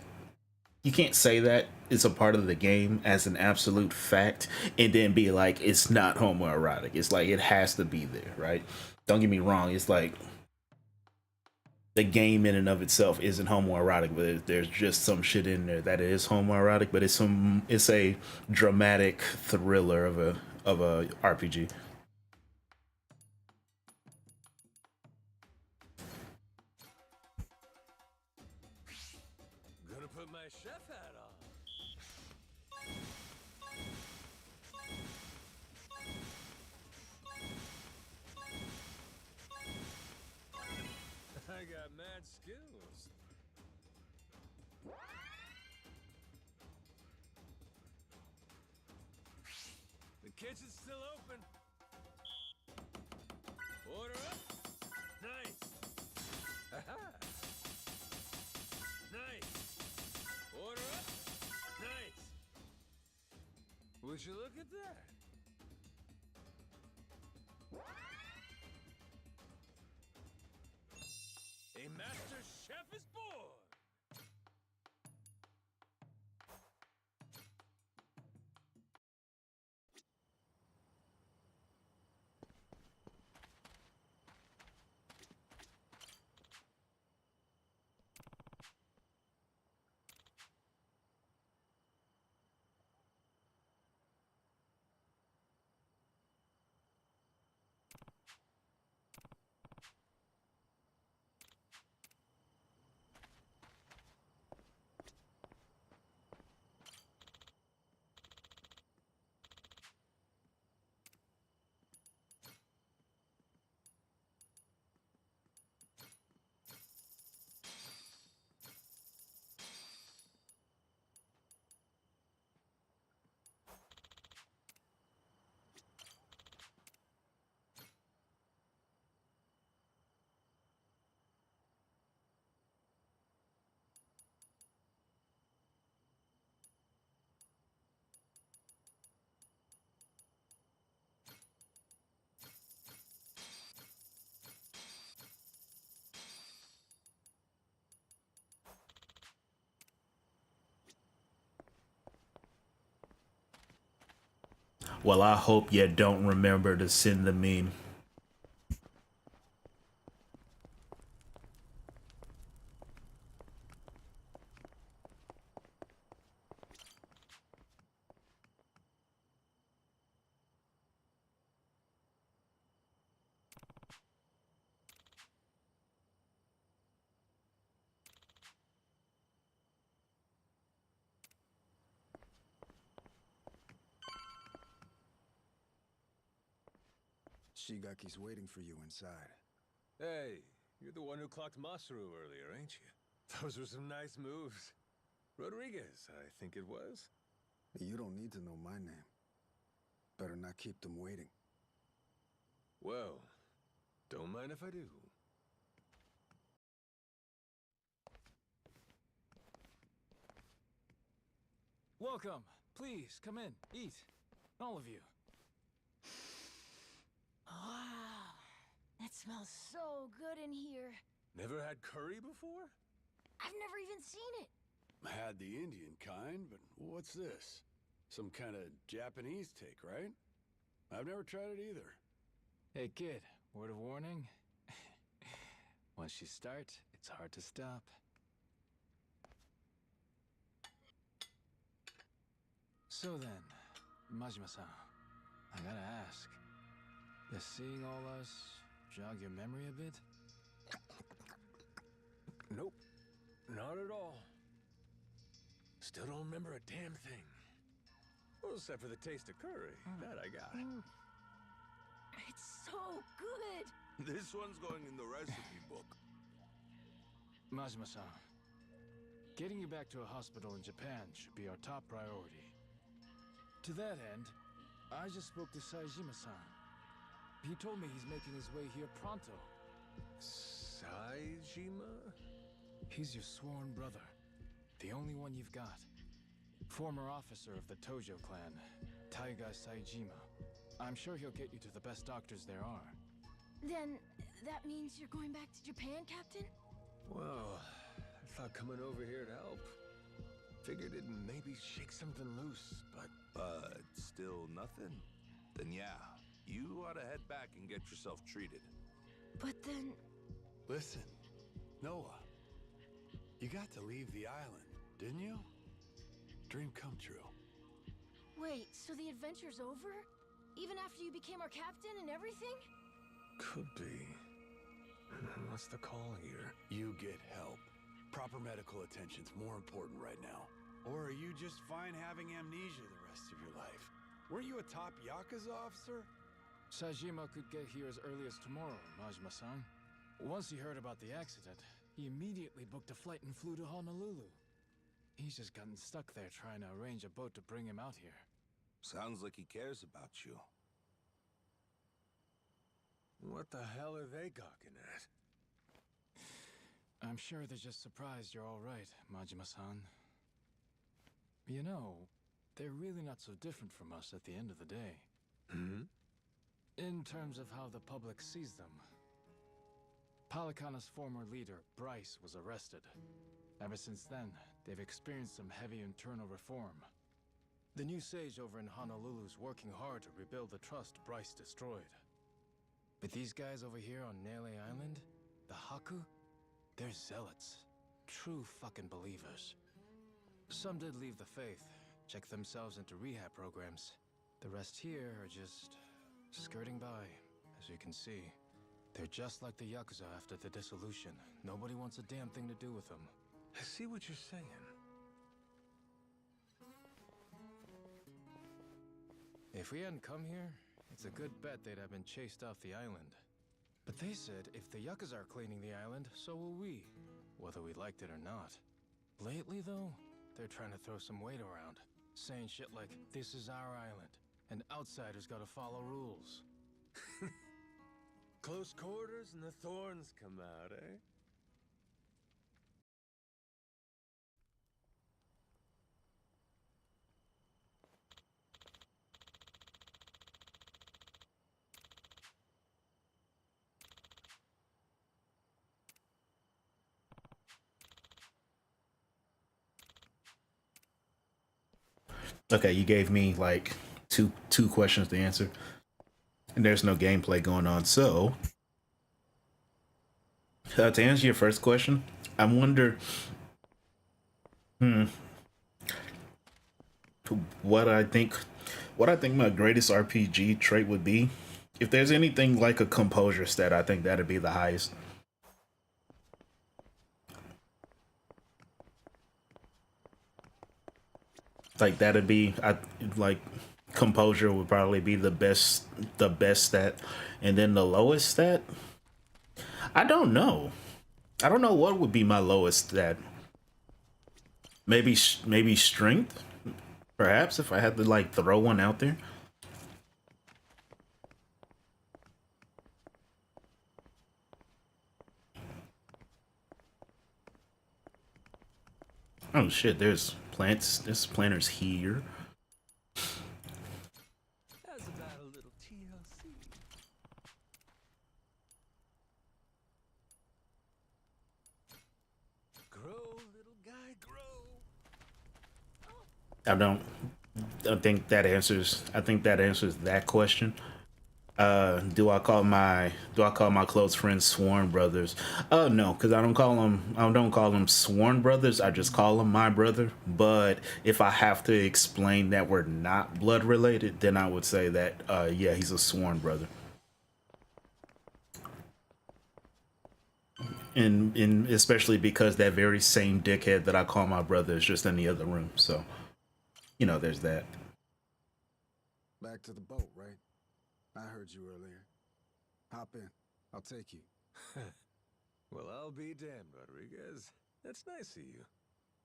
You can't say that it's a part of the game as an absolute fact and then be like it's not homoerotic. It's like it has to be there, right? Don't get me wrong. It's like the game in and of itself isn't homoerotic, but there's just some shit in there that is homoerotic. But it's a dramatic thriller of a RPG. Gonna put my chef hat on. I got mad skills. The kitchen's still open. Order up. Nice. Aha. Nice. Order up. Nice. Would you look at that? A master chef is born! Well, I hope you don't remember to send the meme. Shigaki's waiting for you inside. Hey, you're the one who clocked Masaru earlier, ain't you? Those were some nice moves. Rodriguez, I think it was. You don't need to know my name. Better not keep them waiting. Well, don't mind if I do. Welcome. Please, come in. Eat. All of you. Wow, that smells so good in here. Never had curry before? I've never even seen it. Had the Indian kind, but what's this? Some kind of Japanese take, right? I've never tried it either. Hey, kid. Word of warning? Once you start, it's hard to stop. So then, Majima-san, I gotta ask, does seeing all us jog your memory a bit? Nope, not at all. Still don't remember a damn thing. Well, except for the taste of curry. That I got. It's so good. This one's going in the recipe book. Majima-san, getting you back to a hospital in Japan should be our top priority. To that end, I just spoke to Saejima-san. He told me he's making his way here pronto. Saejima? He's your sworn brother. The only one you've got. Former officer of the Tojo clan, Taiga Saejima. I'm sure he'll get you to the best doctors there are. Then, that means you're going back to Japan, Captain? Well, I thought coming over here to help. Figured it'd maybe shake something loose, but... Still nothing? Then yeah, you ought to head back and get yourself treated. But then... Listen, Noah, you got to leave the island, didn't you? Dream come true. Wait, so the adventure's over? Even after you became our captain and everything? Could be. What's the call here? You get help. Proper medical attention's more important right now. Or are you just fine having amnesia the rest of your life? Weren't you a top Yakuza officer? Saejima could get here as early as tomorrow, Majima-san. Once he heard about the accident, he immediately booked a flight and flew to Honolulu. He's just gotten stuck there trying to arrange a boat to bring him out here. Sounds like he cares about you. What the hell are they gawking at? I'm sure they're just surprised you're all right, Majima-san. You know, they're really not so different from us at the end of the day. Hmm? In terms of how the public sees them. Palikana's former leader, Bryce, was arrested. Ever since then, they've experienced some heavy internal reform. The new sage over in Honolulu's working hard to rebuild the trust Bryce destroyed. But these guys over here on Nele Island, the Haku, they're zealots. True fucking believers. Some did leave the faith, check themselves into rehab programs. The rest here are just skirting by, as you can see. They're just like the Yakuza after the dissolution. Nobody wants a damn thing to do with them. I see what you're saying. If we hadn't come here, it's a good bet they'd have been chased off the island. But they said if the Yakuza are cleaning the island, so will we, whether we liked it or not. Lately, though, they're trying to throw some weight around, saying shit like, this is our island, and outsiders gotta follow rules. Close quarters and the thorns come out, eh? Okay, you gave me like two questions to answer, and there's no gameplay going on. So, to answer your first question, I wonder, what I think my greatest RPG trait would be. If there's anything like a composure stat, I think that'd be the highest. Like that'd be, I like composure would probably be the best stat, and then the lowest stat, I don't know. I don't know what would be my lowest stat. Maybe maybe strength, perhaps if I had to like throw one out there. Oh shit! There's plants. There's planters here. How's about a little TLC? Grow, little guy, grow. I don't. I think that answers. I think that answers that question. Do I call my close friends sworn brothers? No, because I don't call them sworn brothers. I just call them my brother. But if I have to explain that we're not blood related, then I would say that yeah, he's a sworn brother. And especially because that very same dickhead that I call my brother is just in the other room. So, there's that. Back to the boat, right? I heard you earlier. Hop in. I'll take you. Well, I'll be damned, Rodriguez. That's nice of you.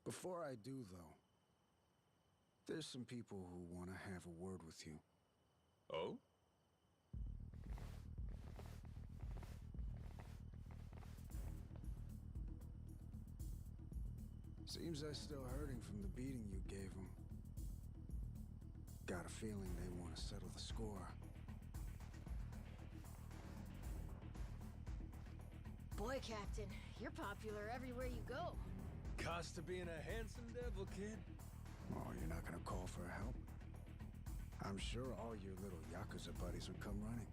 Before I do, though, there's some people who want to have a word with you. Oh? Seems they're still hurting from the beating you gave them. Got a feeling they want to settle the score. Boy, Captain, you're popular everywhere you go. Cost of being a handsome devil, kid. Oh, you're not gonna call for help? I'm sure all your little Yakuza buddies would come running.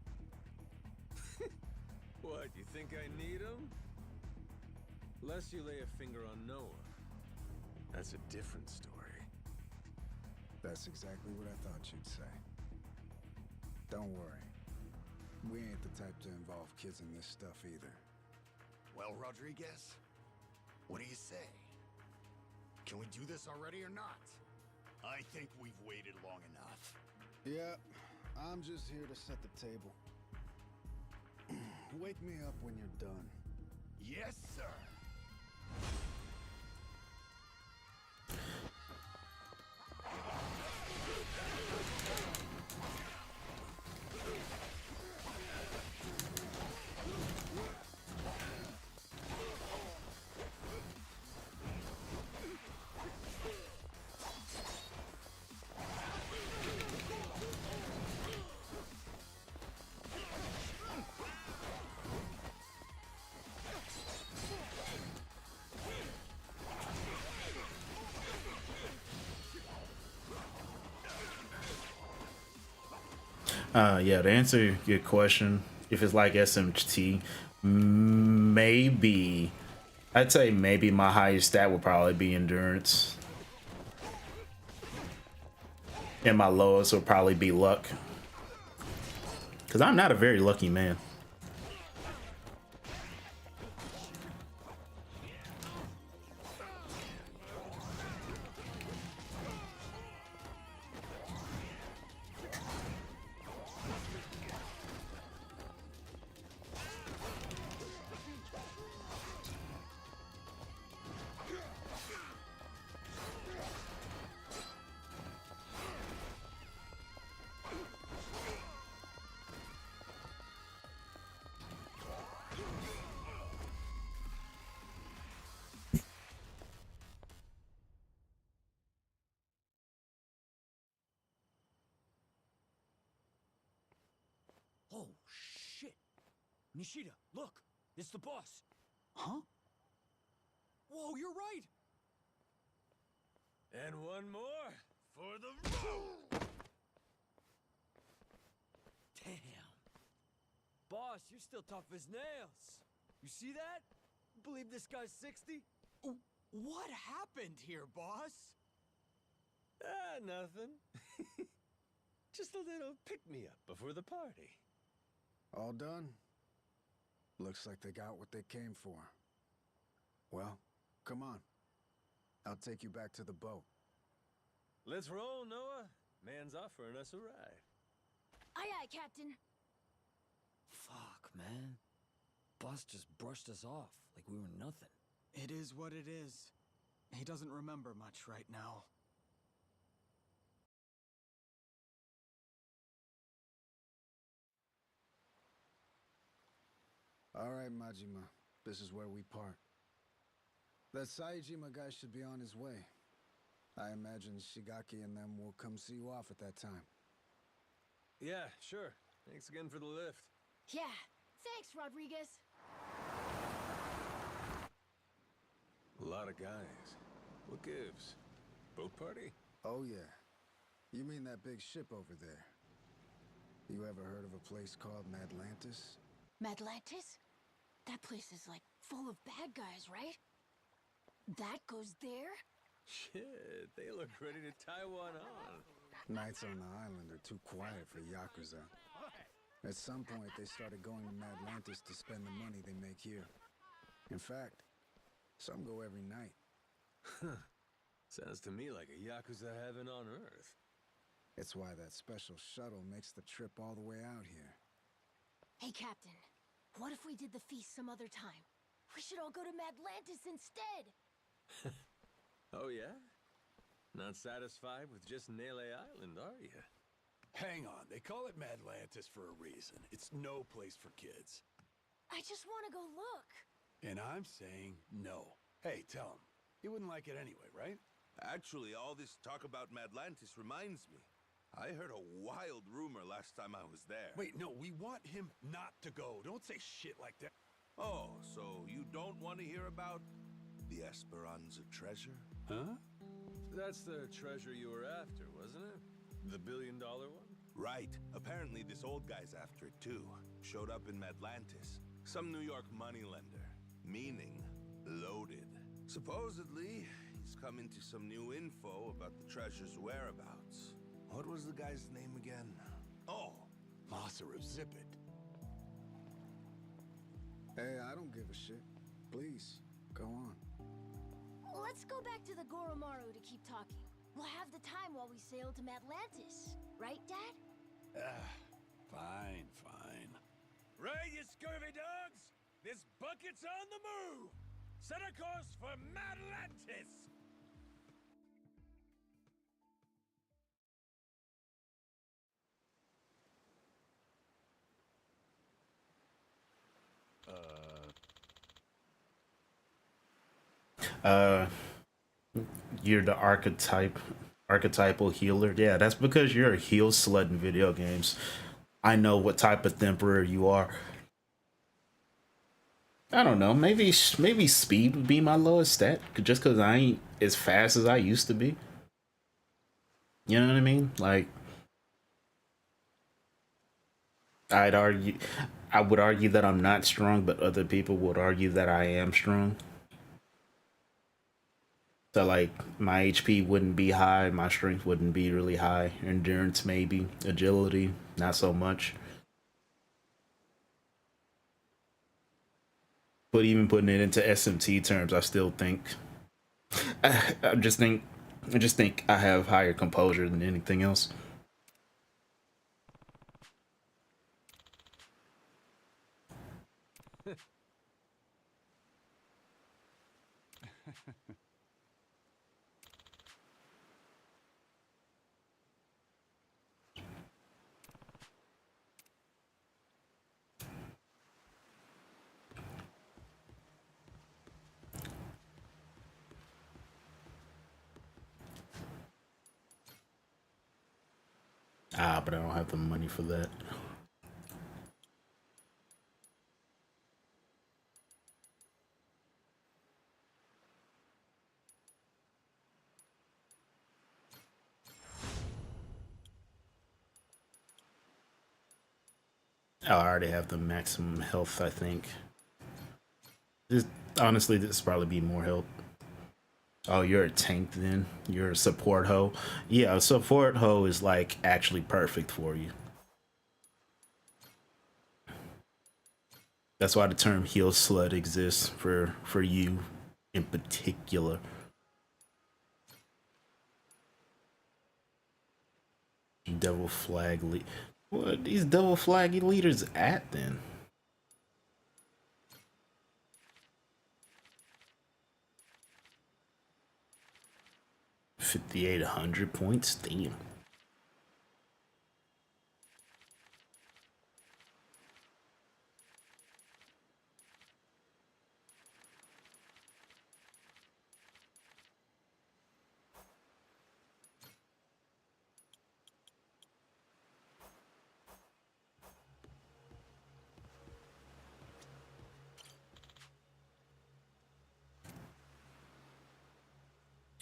What, you think I need them? Lest you lay a finger on Noah. That's a different story. That's exactly what I thought you'd say. Don't worry. We ain't the type to involve kids in this stuff either. Well, Rodriguez, what do you say? Can we do this already or not? I think we've waited long enough. Yeah, I'm just here to set the table. Wake me up when you're done. Yes, sir. Yeah, to answer your question, if it's like SMT, maybe I'd say maybe my highest stat would probably be endurance, and my lowest would probably be luck, because I'm not a very lucky man. Oh, shit. Nishida, look. It's the boss. Huh? Whoa, you're right. And one more for the road. Damn. Boss, you're still tough as nails. You see that? Believe this guy's 60? What happened here, boss? Nothing. Just a little pick-me-up before the party. All done? Looks like they got what they came for. Well, come on. I'll take you back to the boat. Let's roll, Noah. Man's offering us a ride. Aye, aye, Captain. Fuck, man. Boss just brushed us off like we were nothing. It is what it is. He doesn't remember much right now. All right, Majima. This is where we part. That Saejima guy should be on his way. I imagine Shigaki and them will come see you off at that time. Yeah, sure. Thanks again for the lift. Yeah, thanks, Rodriguez. A lot of guys. What gives? Boat party? Oh, yeah. You mean that big ship over there? You ever heard of a place called Madlantis? Madlantis? That place is like full of bad guys, right? That goes there? Shit, they look ready to tie one on. Nights on the island are too quiet for Yakuza. At some point, they started going to Madlantis to spend the money they make here. In fact, some go every night. Sounds to me like a Yakuza heaven on Earth. It's why that special shuttle makes the trip all the way out here. Hey, Captain. What if we did the feast some other time? We should all go to Madlantis instead! Oh, yeah? Not satisfied with just Nele Island, are you? Hang on, they call it Madlantis for a reason. It's no place for kids. I just want to go look. And I'm saying no. Hey, tell him. He wouldn't like it anyway, right? Actually, all this talk about Madlantis reminds me. I heard a wild rumor last time I was there. Wait, no, we want him not to go. Don't say shit like that. Oh, so you don't want to hear about the Esperanza treasure? Huh? That's the treasure you were after, wasn't it? The $1 billion one? Right. Apparently this old guy's after it too. Showed up in Madlantis. Some New York moneylender. Meaning, loaded. Supposedly, he's come into some new info about the treasure's whereabouts. What was the guy's name again? Oh, Master of Zippet. Hey, I don't give a shit. Please, go on. Let's go back to the Goromaru to keep talking. We'll have the time while we sail to Madlantis. Right, Dad? Fine, fine. Right, you scurvy dogs! This bucket's on the move! Set a course for Madlantis! You're the archetypal healer. Yeah, that's because you're a heal slut in video games. I know what type of emperor you are. I don't know. Maybe speed would be my lowest stat, just because I ain't as fast as I used to be. You know what I mean? Like, I would argue that I'm not strong, but other people would argue that I am strong. So like my HP wouldn't be high, my strength wouldn't be really high, endurance maybe, agility not so much. But even putting it into SMT terms, I still think I just think I have higher composure than anything else. But I don't have the money for that. Oh, I already have the maximum health, I think. Honestly, this would probably be more help. Oh, you're a tank then? You're a support hoe? Yeah, a support hoe is like actually perfect for you. That's why the term heal slut exists for you in particular. Devil flag What are these devil flag leaders at then? 5,800 points. Damn.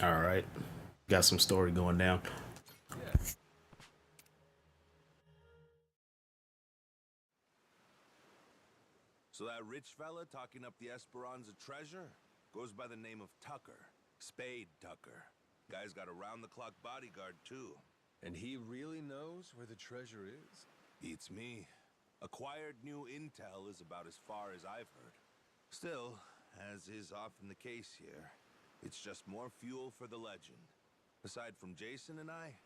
All right. Got some story going down. So that rich fella talking up the Esperanza treasure goes by the name of Tucker. Spade Tucker. Guy's got a round-the-clock bodyguard, too. And he really knows where the treasure is? Beats me. Acquired new intel is about as far as I've heard. Still, as is often the case here, it's just more fuel for the legend. Aside from Jason and I,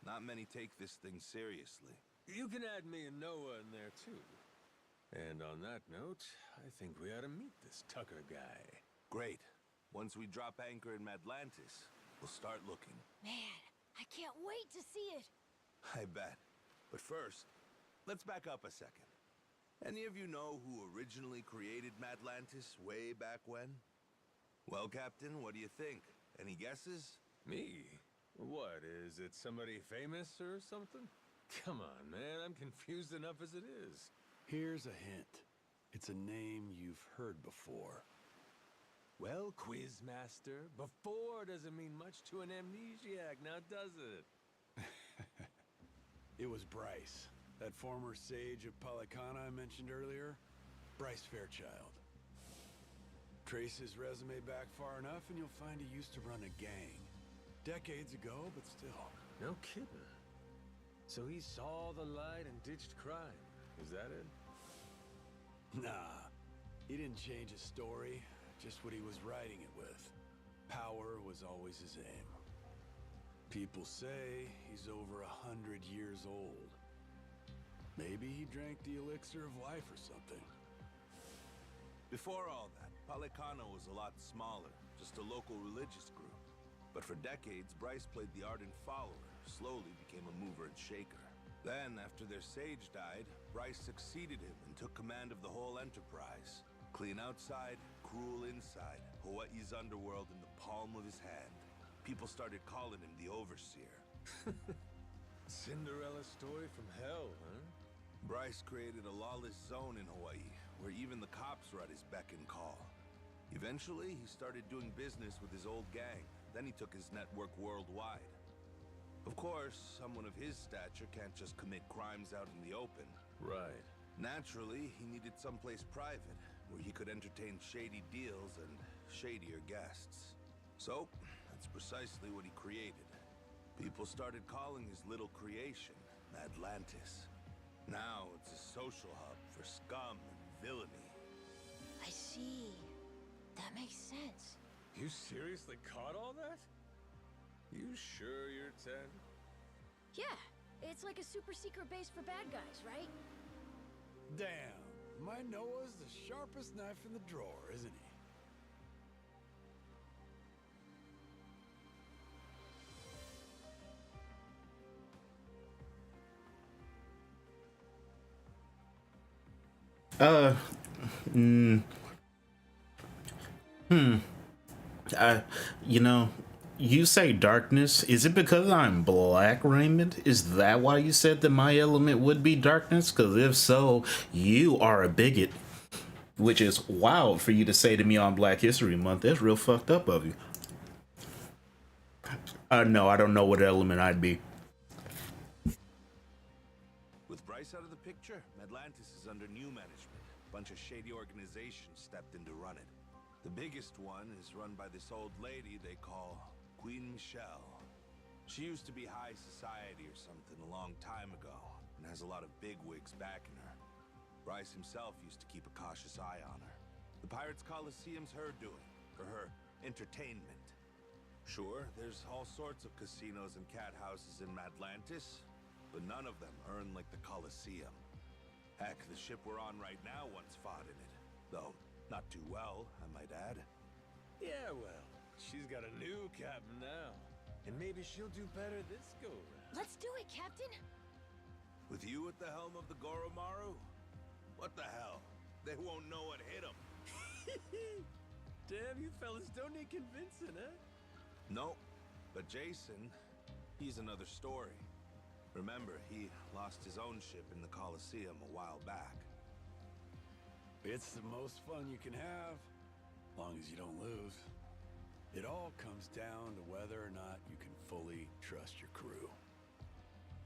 not many take this thing seriously. You can add me and Noah in there, too. And on that note, I think we ought to meet this Tucker guy. Great. Once we drop anchor in Atlantis, we'll start looking. Man, I can't wait to see it. I bet. But first, let's back up a second. Any of you know who originally created Madlantis way back when? Well, Captain, what do you think? Any guesses? Me? What, is it somebody famous or something? Come on, man, I'm confused enough as it is. Here's a hint. It's a name you've heard before. Well, Quizmaster, before doesn't mean much to an amnesiac, now does it? It was Bryce, that former sage of Polycana I mentioned earlier. Bryce Fairchild. Trace his resume back far enough and you'll find he used to run a gang. Decades ago, but still. No kidding. So he saw the light and ditched crime. Is that it? Nah. He didn't change his story, just what he was writing it with. Power was always his aim. People say he's over 100 years old. Maybe he drank the elixir of life or something. Before all that, Polycana was a lot smaller, just a local religious group. But for decades, Bryce played the ardent follower, slowly became a mover and shaker. Then, after their sage died, Bryce succeeded him and took command of the whole enterprise. Clean outside, cruel inside, Hawaii's underworld in the palm of his hand. People started calling him the Overseer. Cinderella story from hell, huh? Bryce created a lawless zone in Hawaii, where even the cops were at his beck and call. Eventually, he started doing business with his old gang. Then he took his network worldwide. Of course, someone of his stature can't just commit crimes out in the open. Right. Naturally, he needed someplace private, where he could entertain shady deals and shadier guests. So, that's precisely what he created. People started calling his little creation Atlantis. Now it's a social hub for scum and villainy. I see. That makes sense. You seriously caught all that? You sure you're 10? Yeah, it's like a super secret base for bad guys, right? Damn, my Noah's the sharpest knife in the drawer, isn't he? You know, you say darkness. Is it because I'm black, Raymond? Is that why you said that my element would be darkness? Because if so, you are a bigot. Which is wild for you to say to me on Black History Month. That's real fucked up of you. No, I don't know what element I'd be. With Bryce out of the picture, Atlantis is under new management. A bunch of shady organizations stepped in to run it. The biggest one is run by this old lady they call Queen Michelle. She used to be high society or something a long time ago, and has a lot of bigwigs backing her. Bryce himself used to keep a cautious eye on her. The Pirates Coliseum's her doing, for her entertainment. Sure, there's all sorts of casinos and cat houses in Atlantis, but none of them earn like the Coliseum. Heck, the ship we're on right now once fought in it, though not too well, I might add. Yeah, well, she's got a new captain now. And maybe she'll do better this go-round. Let's do it, Captain. With you at the helm of the Goromaru? What the hell? They won't know what hit them. Damn, you fellas don't need convincing, huh? No, but Jason, he's another story. Remember, he lost his own ship in the Colosseum a while back. It's the most fun you can have, as long as you don't lose. It all comes down to whether or not you can fully trust your crew.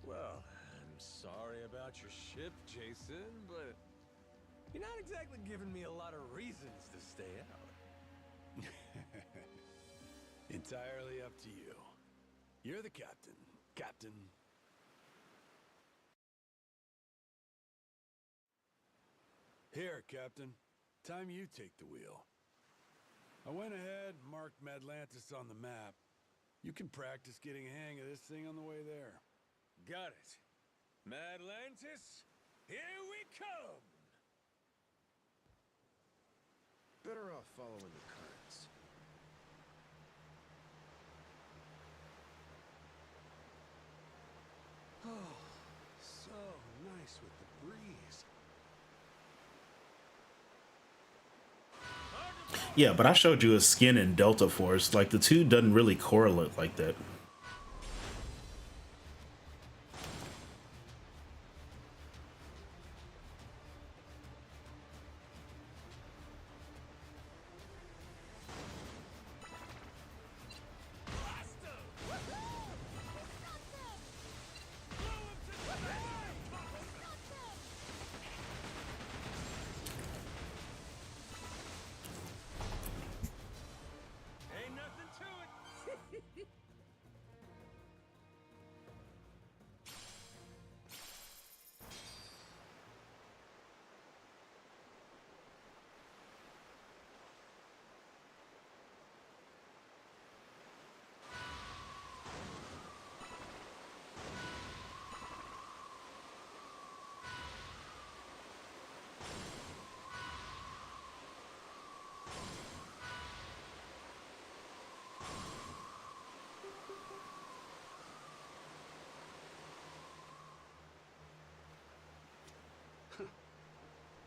Well, I'm sorry about your ship, Jason, but you're not exactly giving me a lot of reasons to stay out. Entirely up to you. You're the captain, Captain. Here, Captain. Time you take the wheel. I went ahead and marked Madlantis on the map. You can practice getting a hang of this thing on the way there. Got it. Madlantis, here we come! Better off following the currents. Oh, so nice with the breeze. Yeah, but I showed you his skin in Delta Force. Like, the two doesn't really correlate like that. Ain't nothing to it.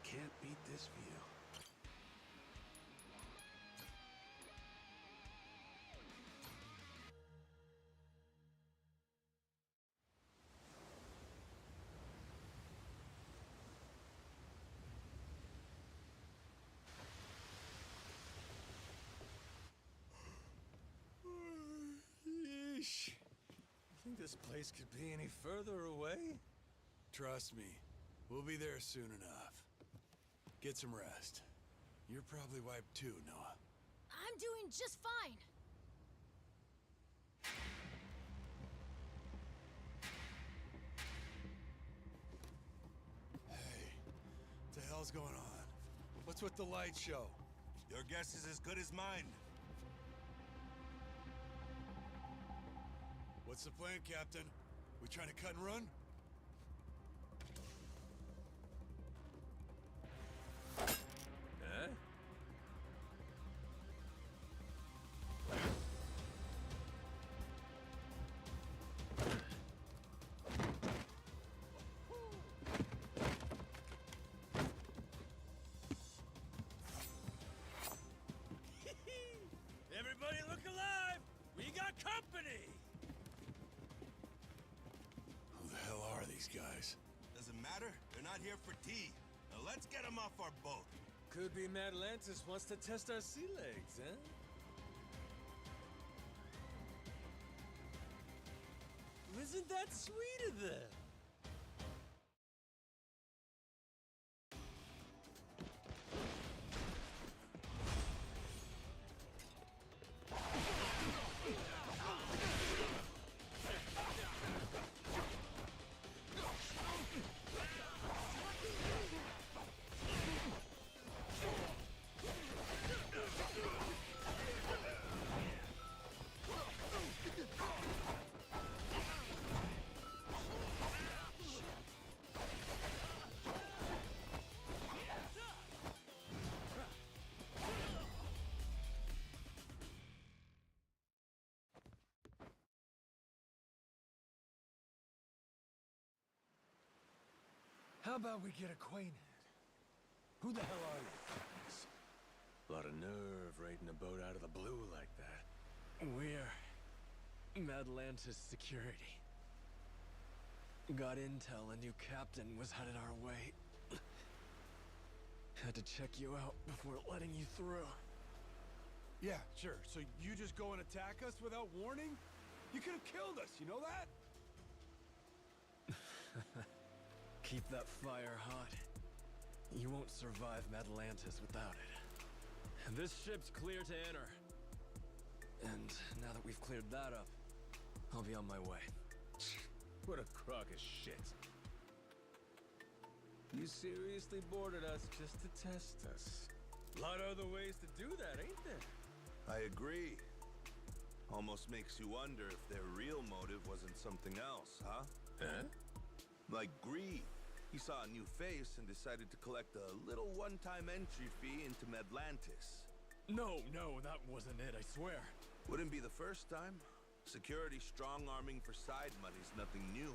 Can't beat this view. Yeesh. Think this place could be any further away? Trust me, we'll be there soon enough. Get some rest. You're probably wiped too, Noah. I'm doing just fine. Hey, what the hell's going on? What's with the light show? Your guess is as good as mine. What's the plan, Captain? We trying to cut and run? Huh? Everybody look alive! We got company! Who the hell are these guys? Doesn't matter. They're not here for tea. Now let's get them off our boat. Could be Madlantis wants to test our sea legs, huh? Isn't that sweet of them? How about we get acquainted? Who the hell are you? A lot of nerve raiding a boat out of the blue like that. We're Madlantis Security. Got intel a new captain was headed our way. Had to check you out before letting you through. Yeah, sure. So you just go and attack us without warning? You could have killed us, you know that? Keep that fire hot. You won't survive Madlantis without it. This ship's clear to enter. And now that we've cleared that up, I'll be on my way. What a crock of shit. You seriously boarded us just to test us. Lot of other ways to do that, ain't there? I agree. Almost makes you wonder if their real motive wasn't something else, huh? Huh? Like greed. He saw a new face and decided to collect a little one-time entry fee into Madlantis. No, that wasn't it, I swear. Wouldn't be the first time. Security strong-arming for side money's nothing new.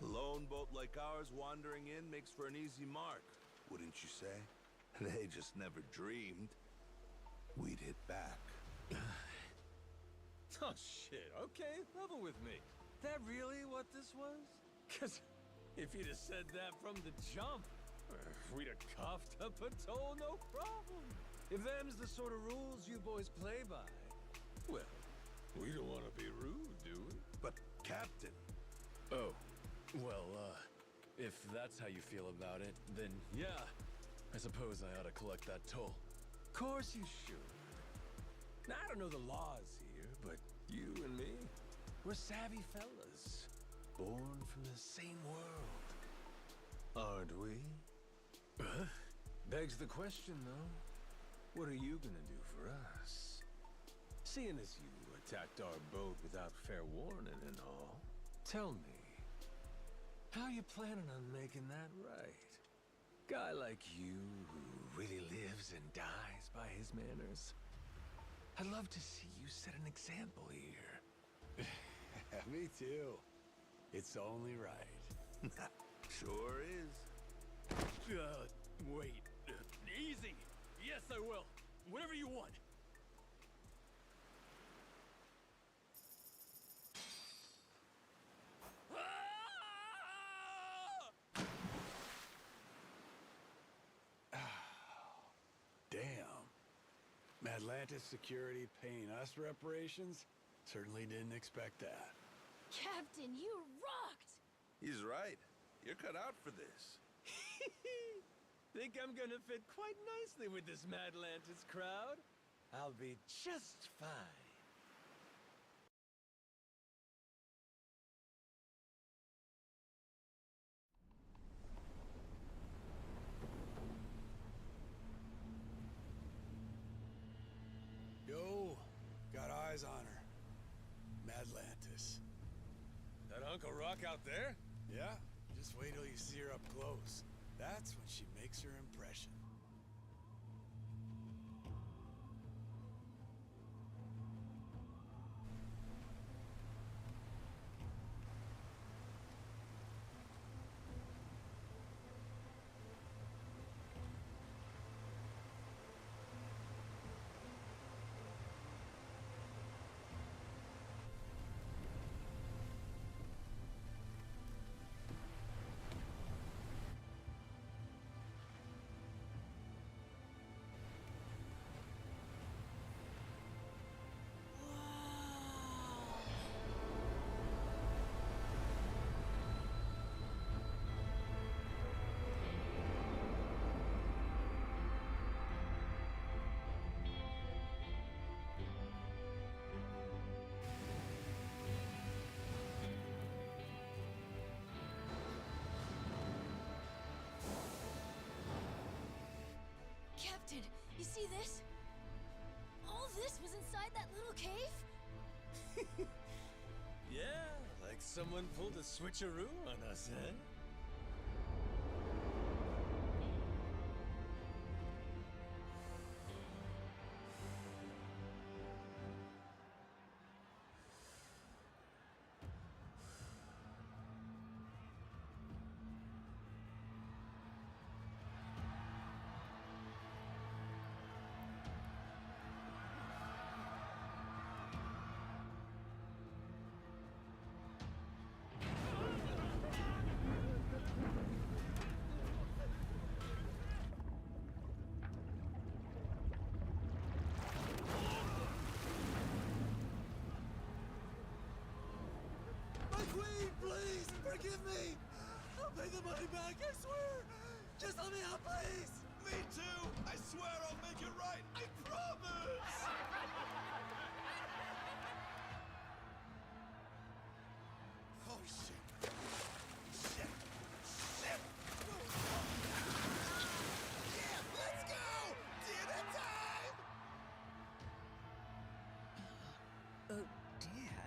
A lone boat like ours wandering in makes for an easy mark, wouldn't you say? They just never dreamed we'd hit back. Oh shit, okay, level with me. That really what this was? Cause if you'd have said that from the jump, we'd have coughed up a toll, no problem. If them's the sort of rules you boys play by, well, we don't want to be rude, do we? But, Captain... Oh, well, if that's how you feel about it, then yeah, I suppose I ought to collect that toll. Of course you should. Now, I don't know the laws here, but you and me, we're savvy fellas. Born from the same world. Aren't we? Begs the question, though. What are you gonna do for us? Seeing as you attacked our boat without fair warning and all, tell me, how you planning on making that right? Guy like you who really lives and dies by his manners. I'd love to see you set an example here. Me too. It's only right. Sure is. Wait. Easy! Yes, I will. Whatever you want. Damn. Madlantis Security paying us reparations? Certainly didn't expect that. Captain, you rocked! He's right. You're cut out for this. Think I'm gonna fit quite nicely with this Madlantis crowd? I'll be just fine. Yo, got eyes on her. Madlantis. That Uncle Rock out there? Yeah? Just wait till you see her up close. That's when she makes her impression. Captain, you see this? All this was inside that little cave? Yeah, like someone pulled a switcheroo on us, eh? money back, I swear! Just let me out, please! Me too! I swear I'll make it right! I promise! Oh, shit. Shit! Shit! Yeah, let's go! Dinner time! Oh, dear.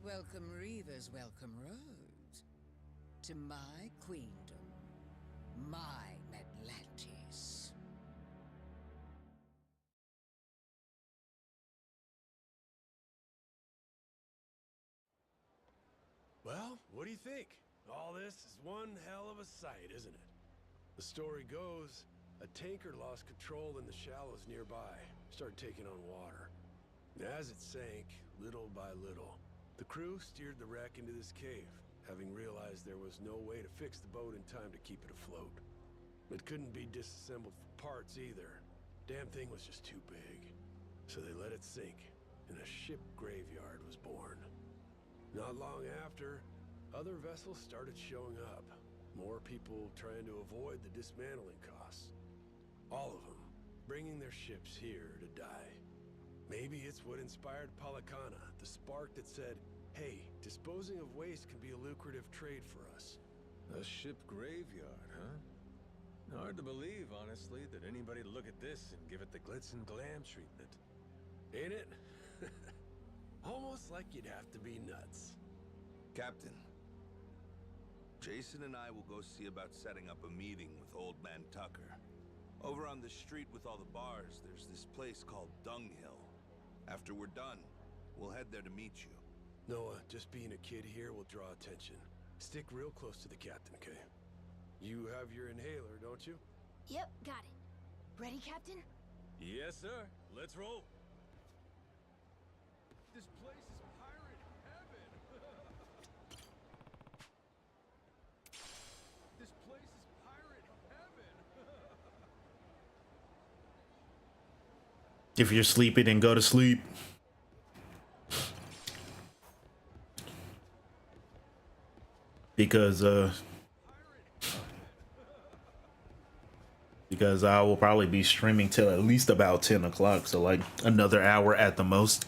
Welcome Reavers, welcome Roads. To my queendom, my Atlantis. Well, what do you think? All this is one hell of a sight, isn't it? The story goes, a tanker lost control in the shallows nearby, started taking on water. As it sank, little by little, the crew steered the wreck into this cave, having realized there was no way to fix the boat in time to keep it afloat. It couldn't be disassembled for parts either. Damn thing was just too big. So they let it sink, and a ship graveyard was born. Not long after, other vessels started showing up. More people trying to avoid the dismantling costs. All of them bringing their ships here to die. Maybe it's what inspired Palakana, the spark that said, hey, disposing of waste can be a lucrative trade for us. A ship graveyard, huh? Hard to believe, honestly, that anybody'd look at this and give it the glitz and glam treatment. Ain't it? Almost like you'd have to be nuts. Captain, Jason and I will go see about setting up a meeting with Old Man Tucker. Over on the street with all the bars, there's this place called Dunghill. After we're done, we'll head there to meet you. Noah, just being a kid here will draw attention. Stick real close to the captain, okay? You have your inhaler, don't you? Yep, got it. Ready, Captain? Yes, sir. Let's roll. This place is pirate heaven. This place is pirate heaven. If you're sleepy, then go to sleep. Because I will probably be streaming till at least about 10 o'clock, so like another hour at the most.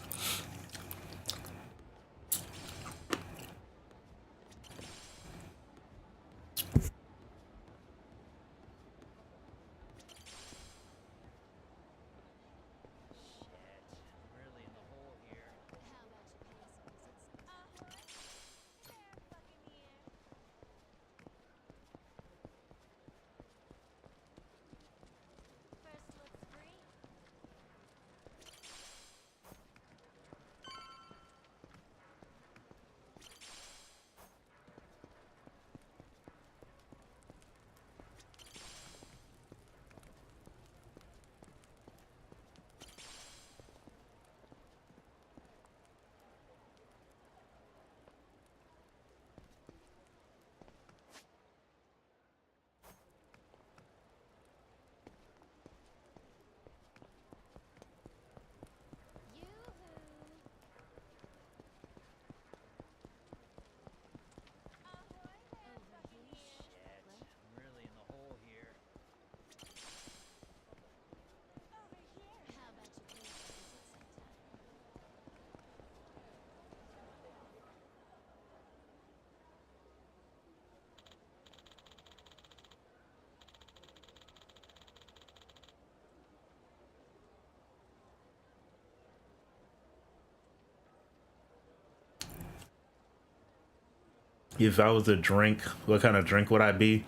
If I was a drink, what kind of drink would I be?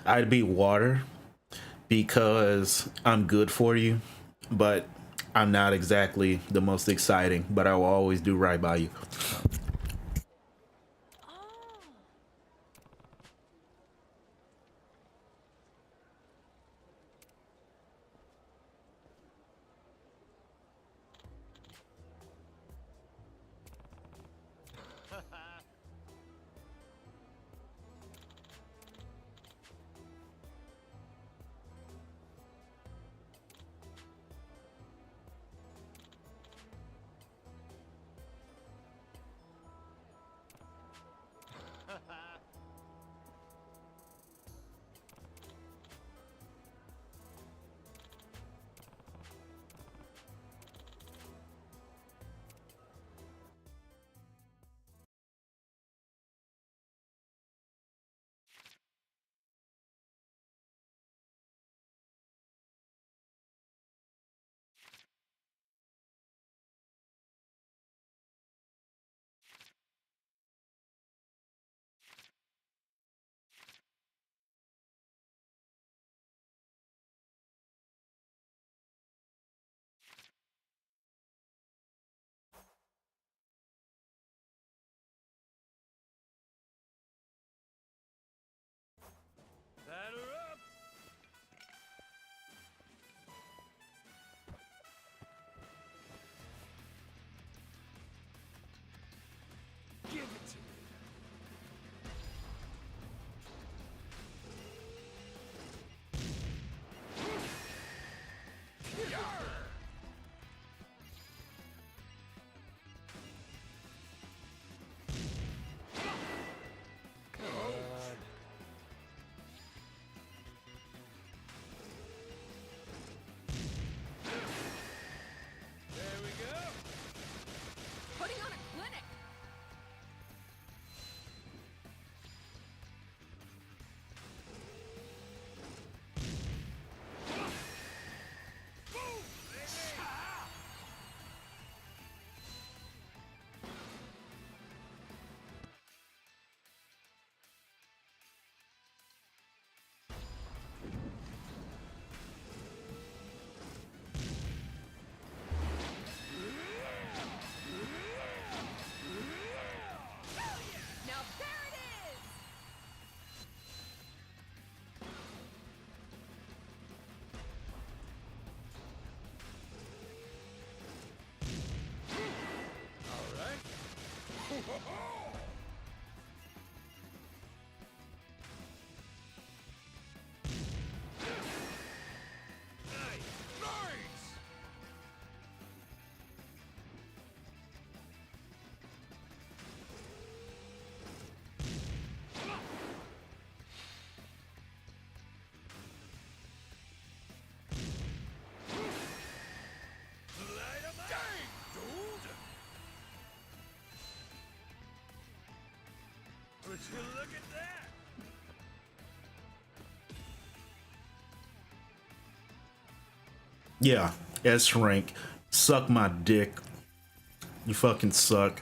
I'd be water, because I'm good for you, but I'm not exactly the most exciting, but I will always do right by you. Oh, Would you look at that? Yeah, S rank. Suck my dick. You fucking suck.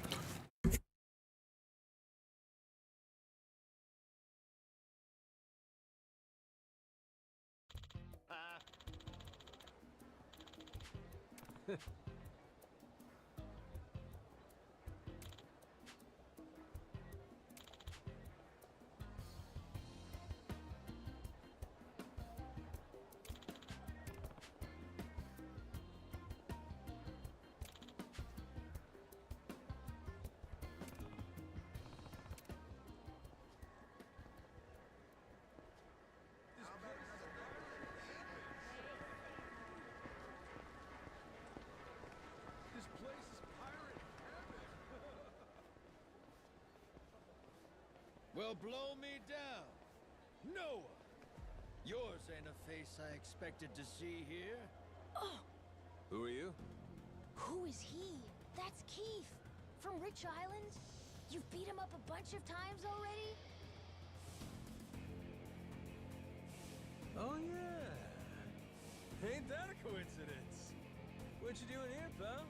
This place is pirate heaven. Well, blow me down. Noah! Yours ain't a face I expected to see here. Oh, Who are you? who is he? That's Keith from Rich Island. You've beat him up a bunch of times already? Oh, yeah. Ain't that a coincidence? What you doing here, pal?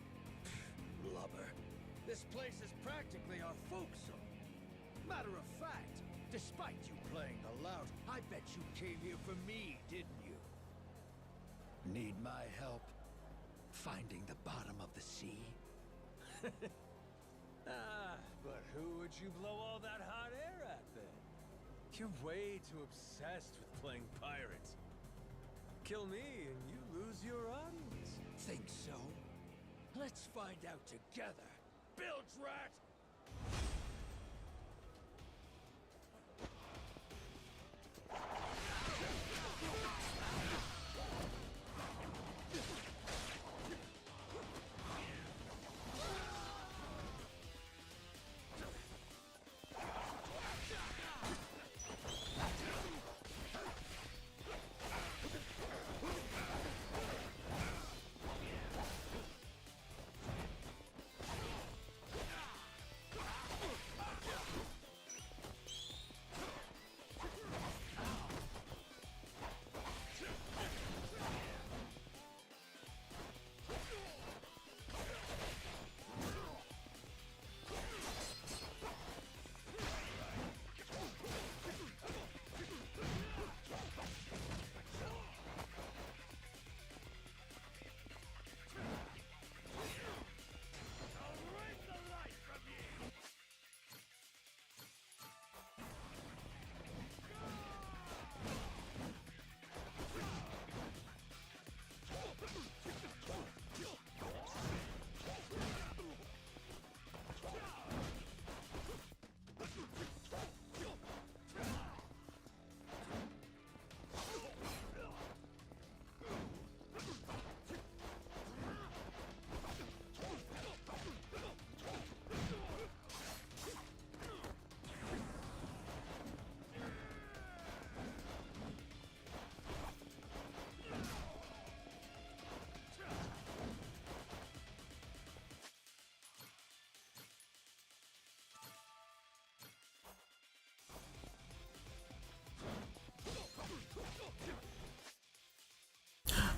Lubber. This place is practically our folksome. Matter of fact, despite you playing the lout, I bet you came here for me, didn't you? Need my help finding the bottom of the sea? But who would you blow all that hot air at, then? You're way too obsessed with playing pirates. Kill me and you lose your audience. Think so? Let's find out together. Bilge rat!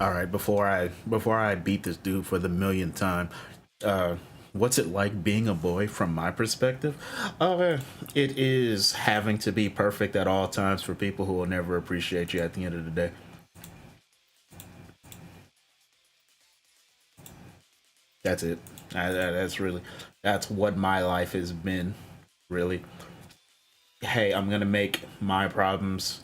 All right, before I beat this dude for the millionth time, what's it like being a boy from my perspective? It is having to be perfect at all times for people who will never appreciate you at the end of the day. That's it. That's what my life has been, really. Hey, I'm gonna make my problems.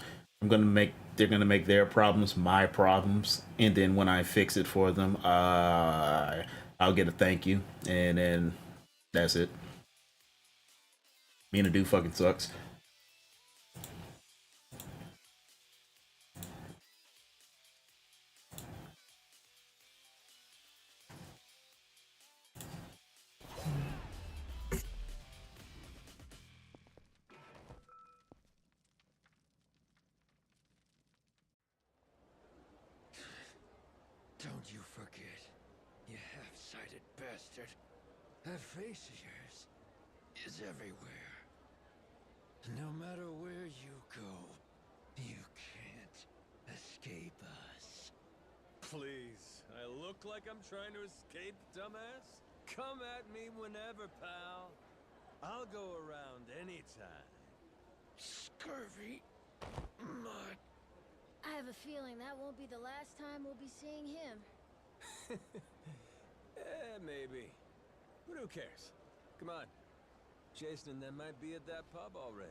They're gonna make their problems my problems, and then when I fix it for them, I'll get a thank you, and then that's it. Being a dude fucking sucks. Don't you forget, you half-sighted bastard. That face of yours is everywhere. please. I look like I'm trying to escape, dumbass? Come at me whenever, pal. I'll go around anytime. Scurvy. Mud. I have a feeling that won't be the last time we'll be seeing him. Maybe. But who cares? Come on. Jason and them might be at that pub already.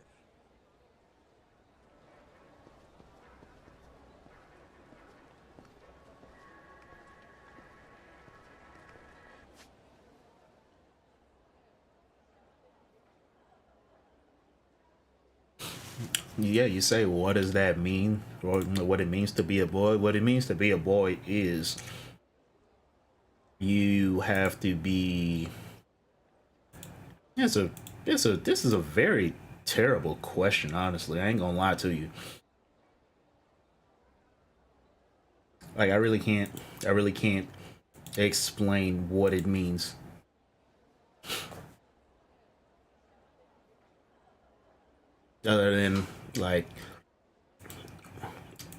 Yeah, you say, what does that mean? Or what it means to be a boy? What it means to be a boy is you have to be. This is a very terrible question, honestly. I ain't gonna lie to you. Like I really can't explain what it means. Other than like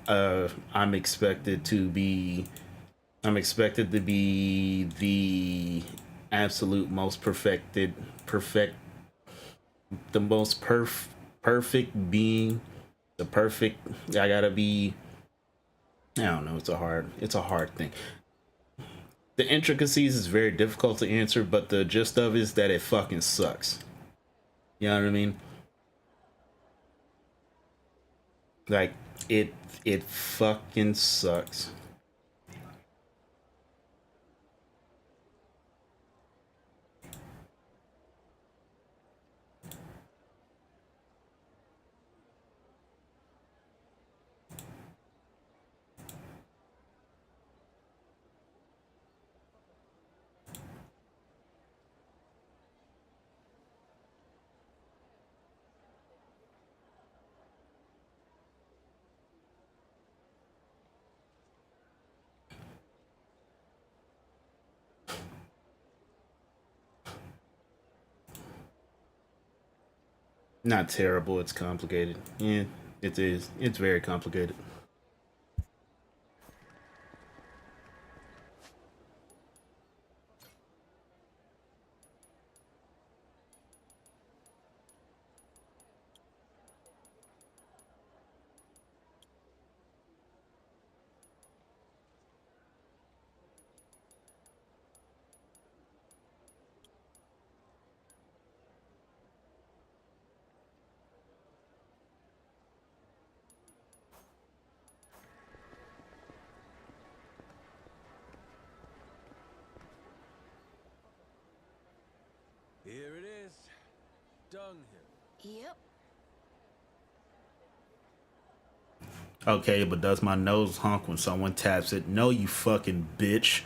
I'm expected to be the absolute most the most perfect being, the perfect. I gotta be. I don't know. It's a hard thing. The intricacies is very difficult to answer, but the gist of it is that it fucking sucks. You know what I mean? Like it fucking sucks. Not terrible, it's complicated. Yeah, it is. It's very complicated. Here it is. Dunghill. Yep. Okay, but does my nose honk when someone taps it? No, you fucking bitch.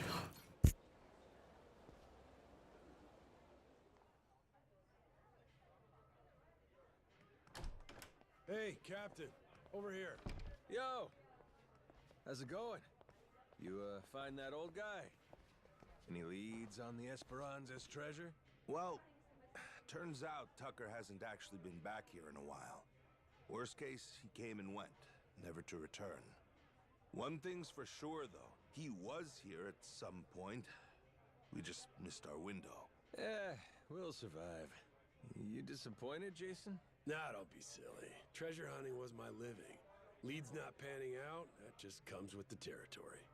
Hey, Captain. Over here. Yo! How's it going? You, find that old guy? Any leads on the Esperanza's treasure? Well, turns out Tucker hasn't actually been back here in a while. Worst case, he came and went, never to return. One thing's for sure, though. He was here at some point. We just missed our window. We'll survive. You disappointed, Jason? Nah, don't be silly. Treasure hunting was my living. Leads not panning out, that just comes with the territory.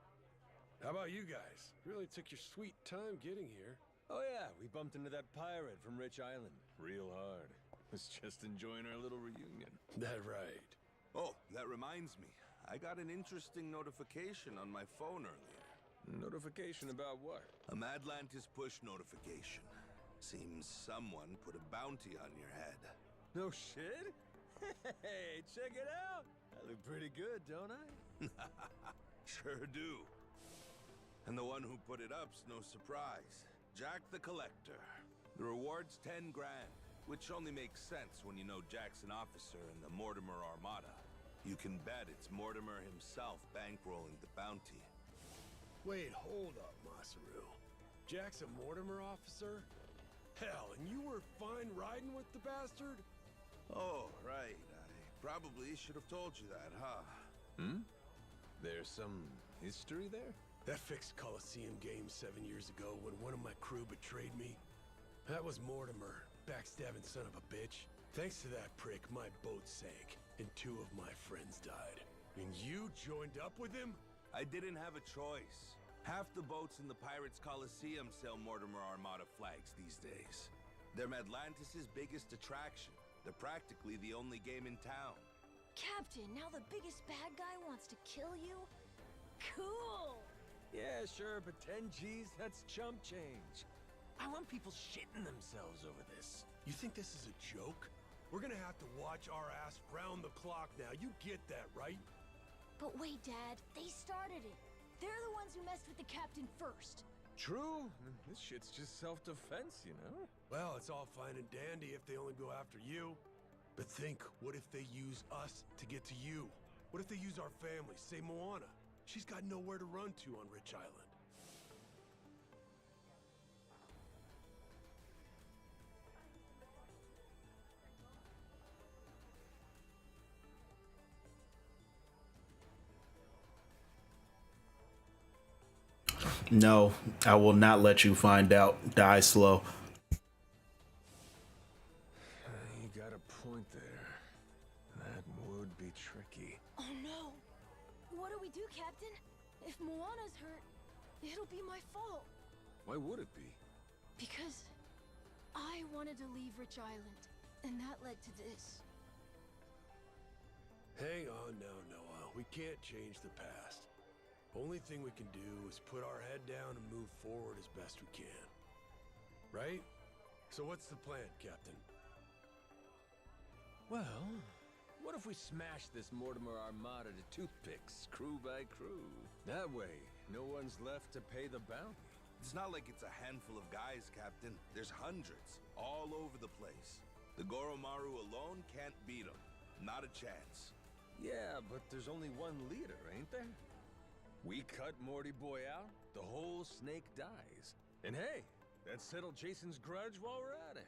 How about you guys? Really took your sweet time getting here. Oh yeah, we bumped into that pirate from Rich Island. Real hard. Was just enjoying our little reunion. That right. Oh, that reminds me. I got an interesting notification on my phone earlier. Notification about what? A Madlantis push notification. Seems someone put a bounty on your head. No shit? Hey, check it out! I look pretty good, don't I? Sure do. And the one who put it up's no surprise. Jack the Collector. The reward's 10 grand, which only makes sense when you know Jack's an officer in the Mortimer Armada. You can bet it's Mortimer himself bankrolling the bounty. Wait, hold up, Masaru. Jack's a Mortimer officer? Hell, and you were fine riding with the bastard? Oh, right. I probably should have told you that, huh? There's some history there? That fixed Coliseum game 7 years ago when one of my crew betrayed me? That was Mortimer, backstabbing son of a bitch. Thanks to that prick, my boat sank, and 2 of my friends died. And you joined up with him? I didn't have a choice. Half the boats in the Pirates Coliseum sail Mortimer Armada flags these days. They're Atlantis' biggest attraction. They're practically the only game in town. Captain, now the biggest bad guy wants to kill you? Cool! Yeah, sure, but 10 G's, that's chump change. I want people shitting themselves over this. You think this is a joke? We're gonna have to watch our ass round the clock now. You get that, right? But wait, Dad. They started it. They're the ones who messed with the captain first. True. This shit's just self-defense, you know? Well, it's all fine and dandy if they only go after you. But think, what if they use us to get to you? What if they use our family, say Moana? She's got nowhere to run to on Rich Island. No, I will not let you find out. Die slow. You got a point there. That would be tricky. Oh no! What do we do, Captain? If Moana's hurt, it'll be my fault. Why would it be? Because I wanted to leave Rich Island, and that led to this. Hang on now, Noah. We can't change the past. Only thing we can do is put our head down and move forward as best we can. Right? So what's the plan, Captain? Well, what if we smash this Mortimer Armada to toothpicks, crew by crew? That way, no one's left to pay the bounty. It's not like it's a handful of guys, Captain. There's hundreds, all over the place. The Goromaru alone can't beat them. Not a chance. Yeah, but there's only one leader, ain't there? We cut Morty Boy out, the whole snake dies. And hey, that settled Jason's grudge while we're at it.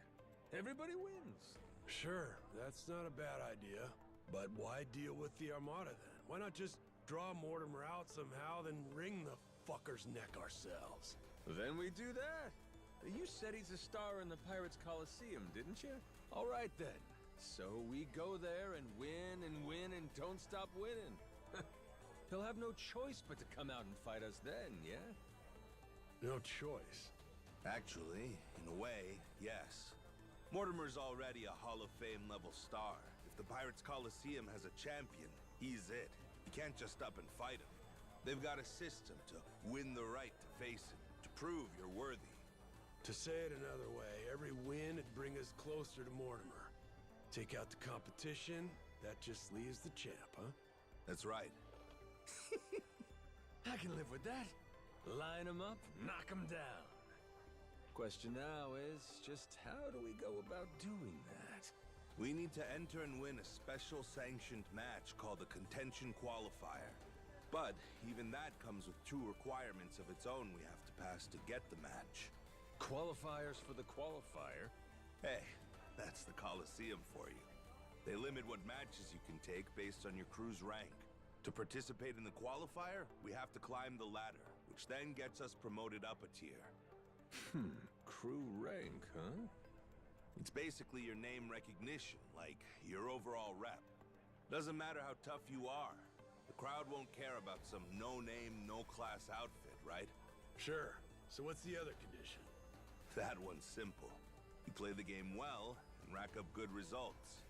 Everybody wins. Sure, that's not a bad idea. But why deal with the Armada then? Why not just draw Mortimer out somehow, then wring the fucker's neck ourselves? Then we do that. You said he's a star in the Pirates Coliseum, didn't you? All right then. So we go there and win and don't stop winning. He'll have no choice but to come out and fight us then, yeah? No choice. Actually, in a way, yes. Mortimer's already a Hall of Fame level star. If the Pirates Coliseum has a champion, he's it. You can't just up and fight him. They've got a system to win the right to face him, to prove you're worthy. To say it another way, every win would bring us closer to Mortimer. Take out the competition, that just leaves the champ, huh? That's right. I can live with that. Line them up, knock them down. Question now is, just how do we go about doing that? We need to enter and win a special sanctioned match called the Contention Qualifier. But even that comes with 2 requirements of its own we have to pass to get the match. Qualifiers for the qualifier? Hey, that's the Coliseum for you. They limit what matches you can take based on your crew's rank. To participate in the qualifier, we have to climb the ladder, which then gets us promoted up a tier. Crew rank, huh? It's basically your name recognition, like your overall rep. Doesn't matter how tough you are. The crowd won't care about some no-name, no-class outfit, right? Sure. So what's the other condition? That one's simple. You play the game well and rack up good results.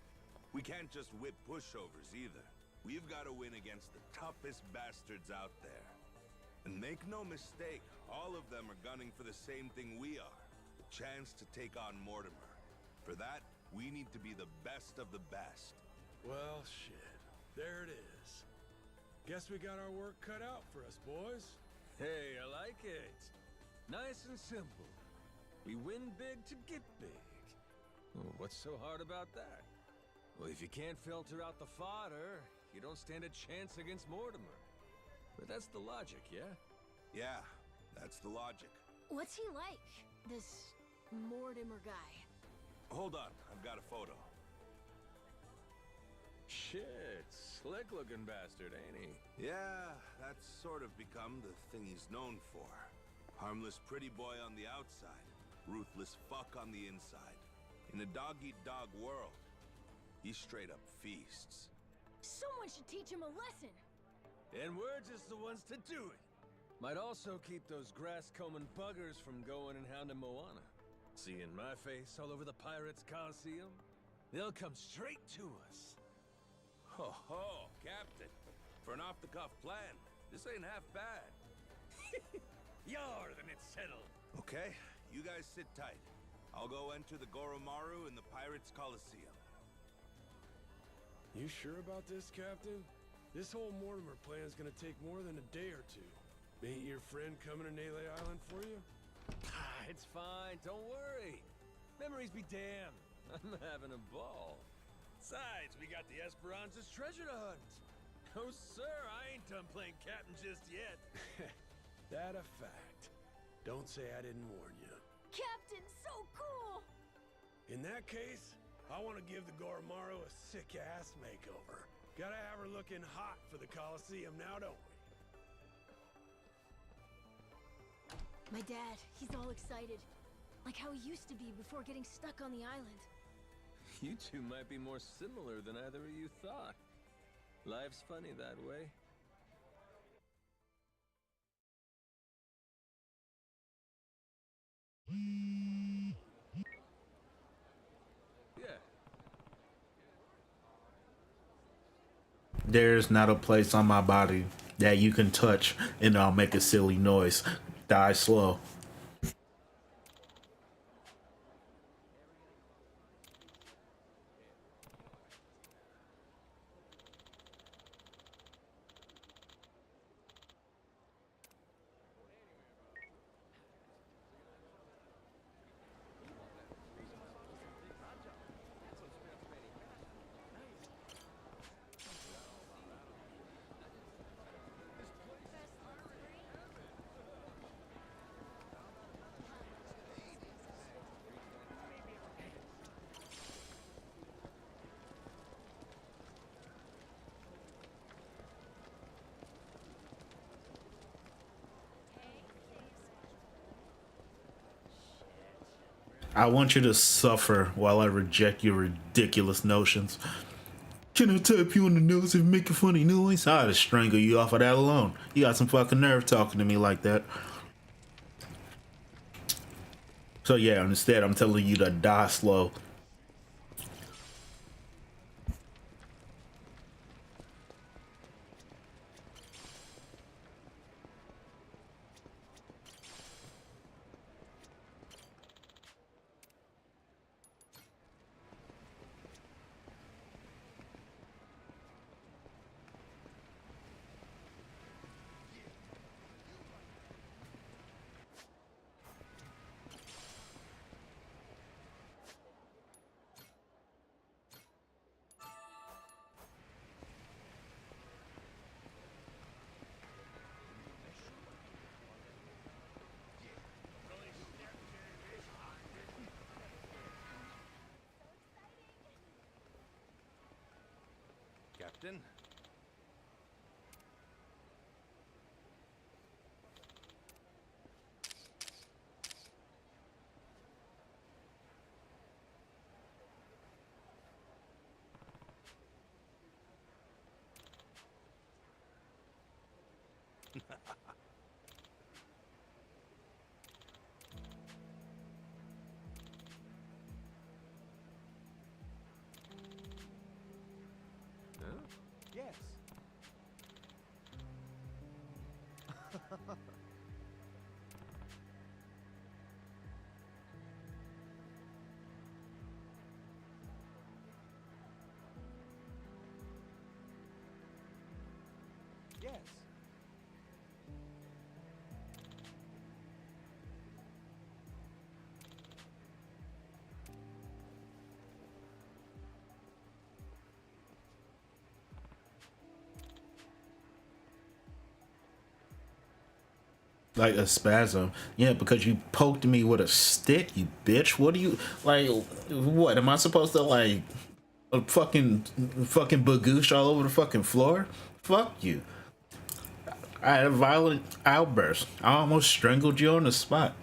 We can't just whip pushovers either. We've got to win against the toughest bastards out there. And make no mistake, all of them are gunning for the same thing we are. The chance to take on Mortimer. For that, we need to be the best of the best. Well, shit. There it is. Guess we got our work cut out for us, boys. Hey, I like it. Nice and simple. We win big to get big. Oh, what's so hard about that? Well, if you can't filter out the fodder, you don't stand a chance against Mortimer. But that's the logic, yeah? Yeah, that's the logic. What's he like, this Mortimer guy? Hold on, I've got a photo. Shit. Slick-looking bastard, ain't he? Yeah, that's sort of become the thing he's known for. Harmless pretty boy on the outside, ruthless fuck on the inside. In a dog-eat-dog world, he straight up feasts. Someone should teach him a lesson. And we're just the ones to do it. Might also keep those grass-combing buggers from going and hounding Moana. Seeing my face all over the Pirates Coliseum, they'll come straight to us. Ho ho, Captain. For an off-the-cuff plan, this ain't half bad. Yar, then it's settled. Okay, you guys sit tight. I'll go enter the Goromaru in the Pirates Coliseum. You sure about this, Captain? This whole Mortimer plan's gonna take more than a day or two. Ain't your friend coming to Nele Island for you? It's fine, don't worry. Memories be damned. I'm having a ball. Besides, we got the Esperanza's treasure to hunt. Oh, sir, I ain't done playing captain just yet. That a fact. Don't say I didn't warn you. Captain, so cool! In that case, I want to give the Goromaru a sick-ass makeover. Gotta have her looking hot for the Coliseum now, don't we? My dad, he's all excited. Like how he used to be before getting stuck on the island. You two might be more similar than either of you thought. Life's funny that way. Yeah. There's not a place on my body that you can touch and I'll make a silly noise. Die slow. I want you to suffer while I reject your ridiculous notions. Can I tap you on the nose and make a funny noise? I'd have strangled you off of that alone. You got some fucking nerve talking to me like that. So yeah, instead I'm telling you to die slow. Captain? Yes. Yes. Like a spasm. Yeah, because you poked me with a stick, you bitch. What do you like? What am I supposed to like a fucking bagoosh all over the fucking floor. Fuck you. I had a violent outburst. I almost strangled you on the spot.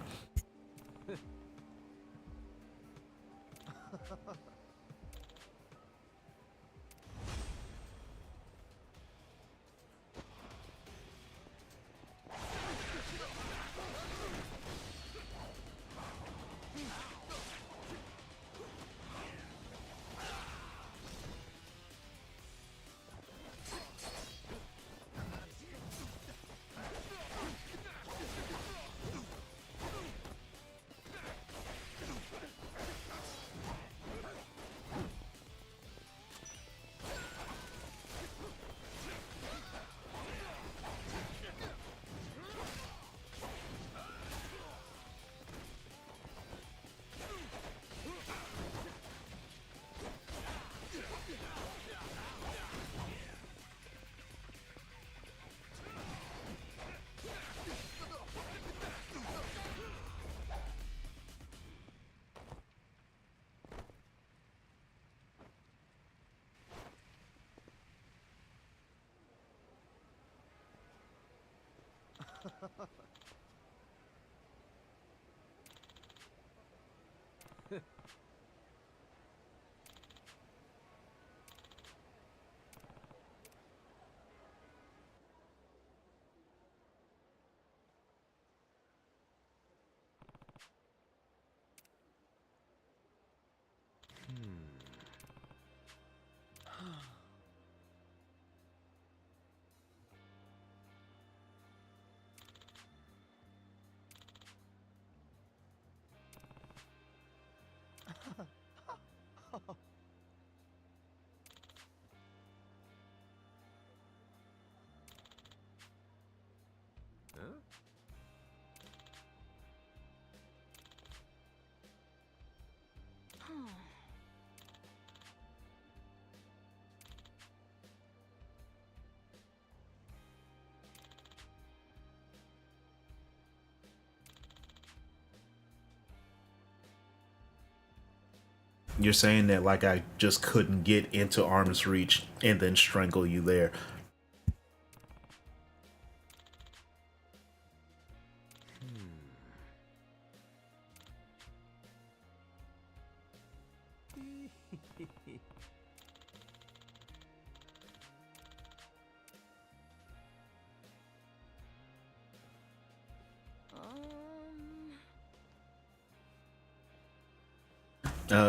You're saying that like I just couldn't get into arm's reach and then strangle you there.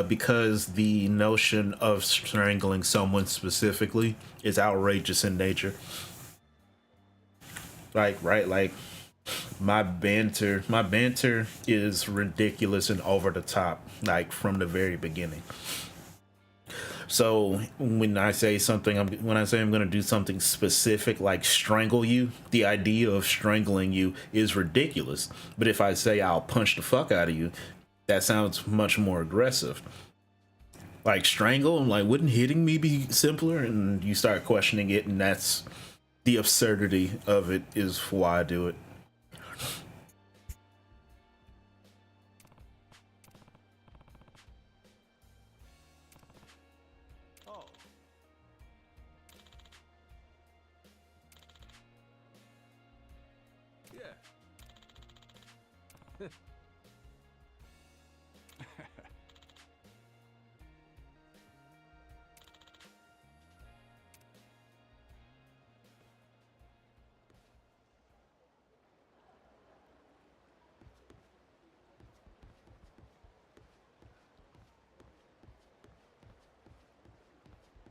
Because the notion of strangling someone specifically is outrageous in nature. Like, right, like my banter is ridiculous and over the top, like from the very beginning. So when I say something, when I say I'm going to do something specific, like strangle you, the idea of strangling you is ridiculous. But if I say I'll punch the fuck out of you, that sounds much more aggressive. Like strangle, I'm like, wouldn't hitting me be simpler? And you start questioning it, and that's the absurdity of it is why I do it. Oh. Yeah.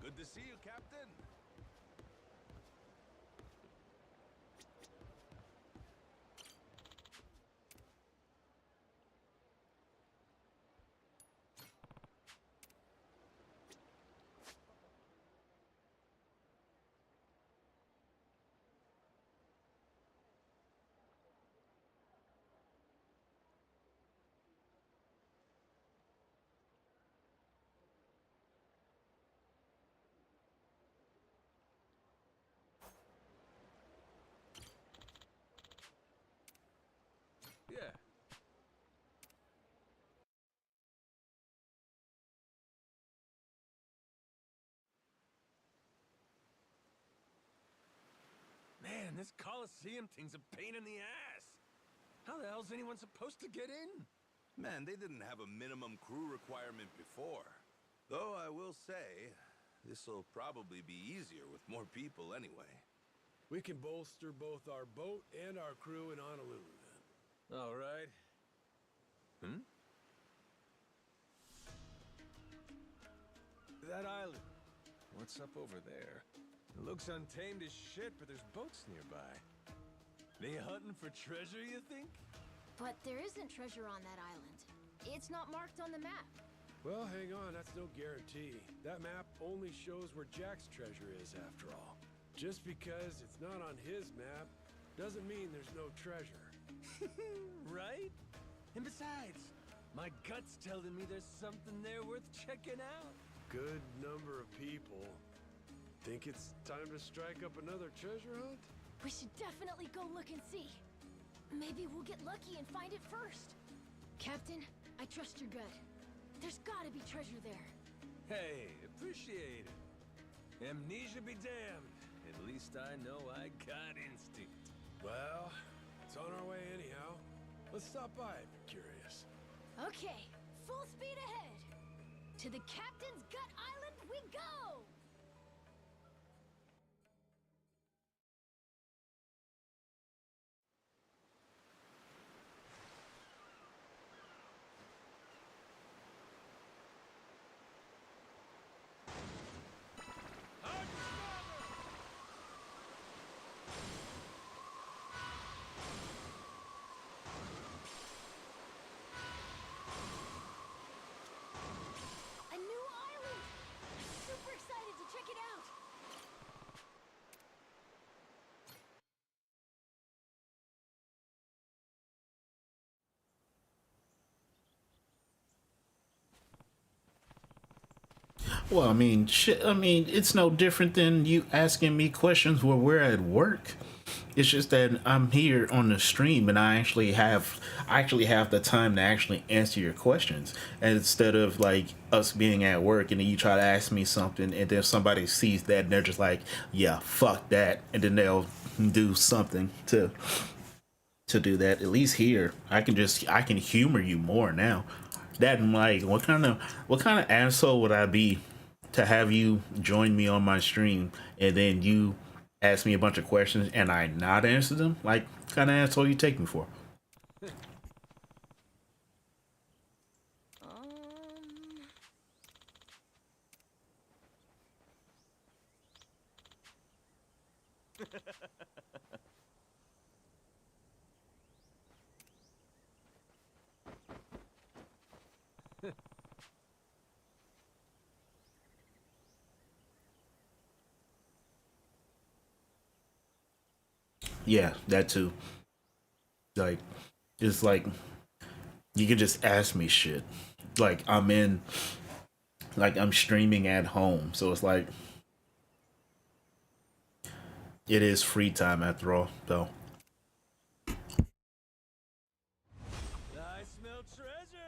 Good to see you, Captain. this Coliseum thing's a pain in the ass. How the hell's anyone supposed to get in? Man, they didn't have a minimum crew requirement before. Though I will say, this'll probably be easier with more people anyway. We can bolster both our boat and our crew in Honolulu then. All right. That island. What's up over there? It looks untamed as shit, but there's boats nearby. They hunting for treasure, you think? But there isn't treasure on that island. It's not marked on the map. Well, hang on, that's no guarantee. That map only shows where Jack's treasure is, after all. Just because it's not on his map doesn't mean there's no treasure. Right? And besides, my gut's telling me there's something there worth checking out. Good number of people. Think it's time to strike up another treasure hunt? We should definitely go look and see. Maybe we'll get lucky and find it first. Captain, I trust your gut. There's gotta be treasure there. Hey, appreciate it. Amnesia be damned. At least I know I got instinct. Well, it's on our way anyhow. Let's stop by if you're curious. Okay, full speed ahead. To the Captain's Gut Island we go! A new island! Super excited to check it out! Well, I mean, shit. I mean, it's no different than you asking me questions where we're at work. It's just that I'm here on the stream and I actually have the time to actually answer your questions, and instead of like us being at work and then you try to ask me something and then somebody sees that and they're just like, yeah, fuck that, and then they'll do something to do that. At least here, I can humor you more now. That and like, what kind of asshole would I be to have you join me on my stream and then you ask me a bunch of questions and I not answer them? Like, what kind of asshole you take me for? Yeah, that too. Like, it's like you can just ask me shit. Like I'm streaming at home, so it's like it is free time after all, though. I smell treasure.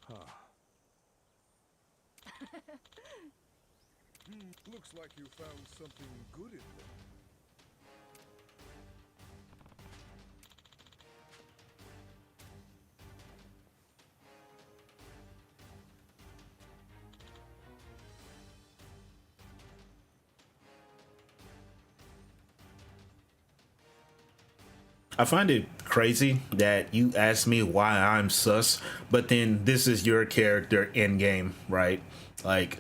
Huh. Looks like you found something good in them. I find it crazy that you asked me why I'm sus, but then this is your character in game, right? Like,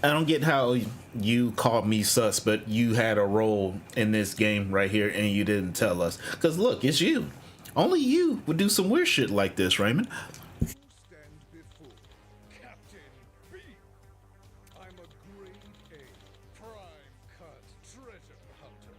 I don't get how you called me sus, but you had a role in this game right here and you didn't tell us. Because look, it's you. Only you would do some weird shit like this, Raymond. Stand before Captain B. I'm a grade A prime cut treasure hunter.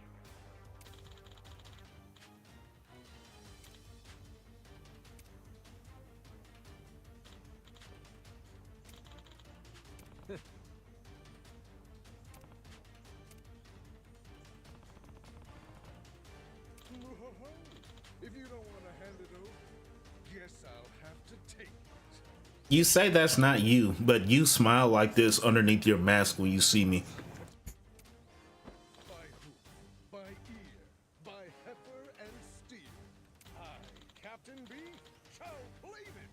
If you don't want to hand it over, guess I'll have to take it. You say that's not you, but you smile like this underneath your mask when you see me. By hoof, by ear, by heifer and steer, I, Captain B, shall claim it.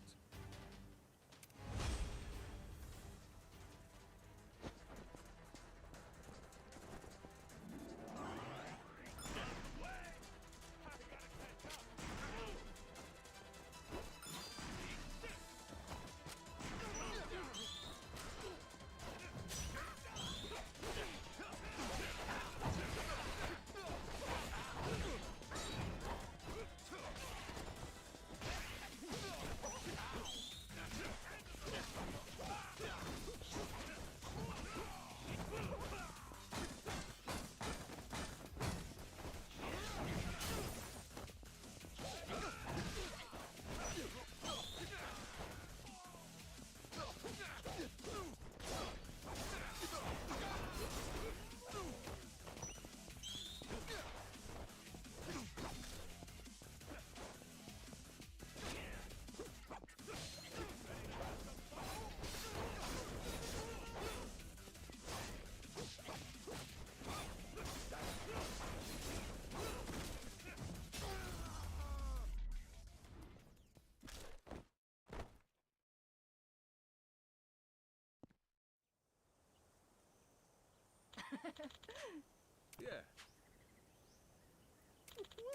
Yeah.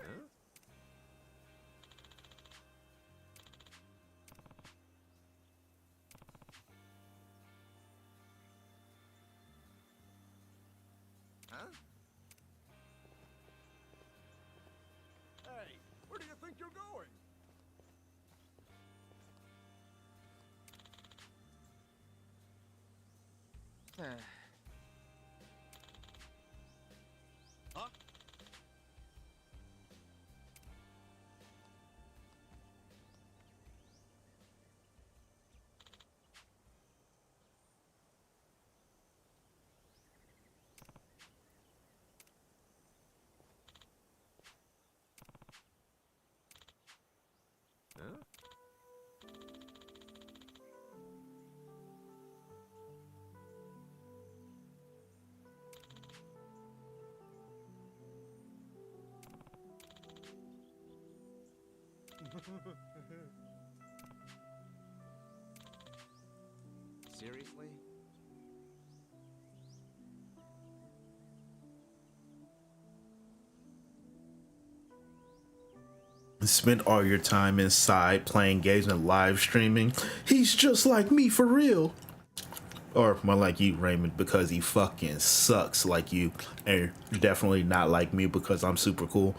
Huh? Huh? Hey, where do you think you're going? Huh? Huh? Seriously? Spend all your time inside playing games and live streaming. He's just like me for real. Or more like you, Raymond, because he fucking sucks like you. And definitely not like me because I'm super cool.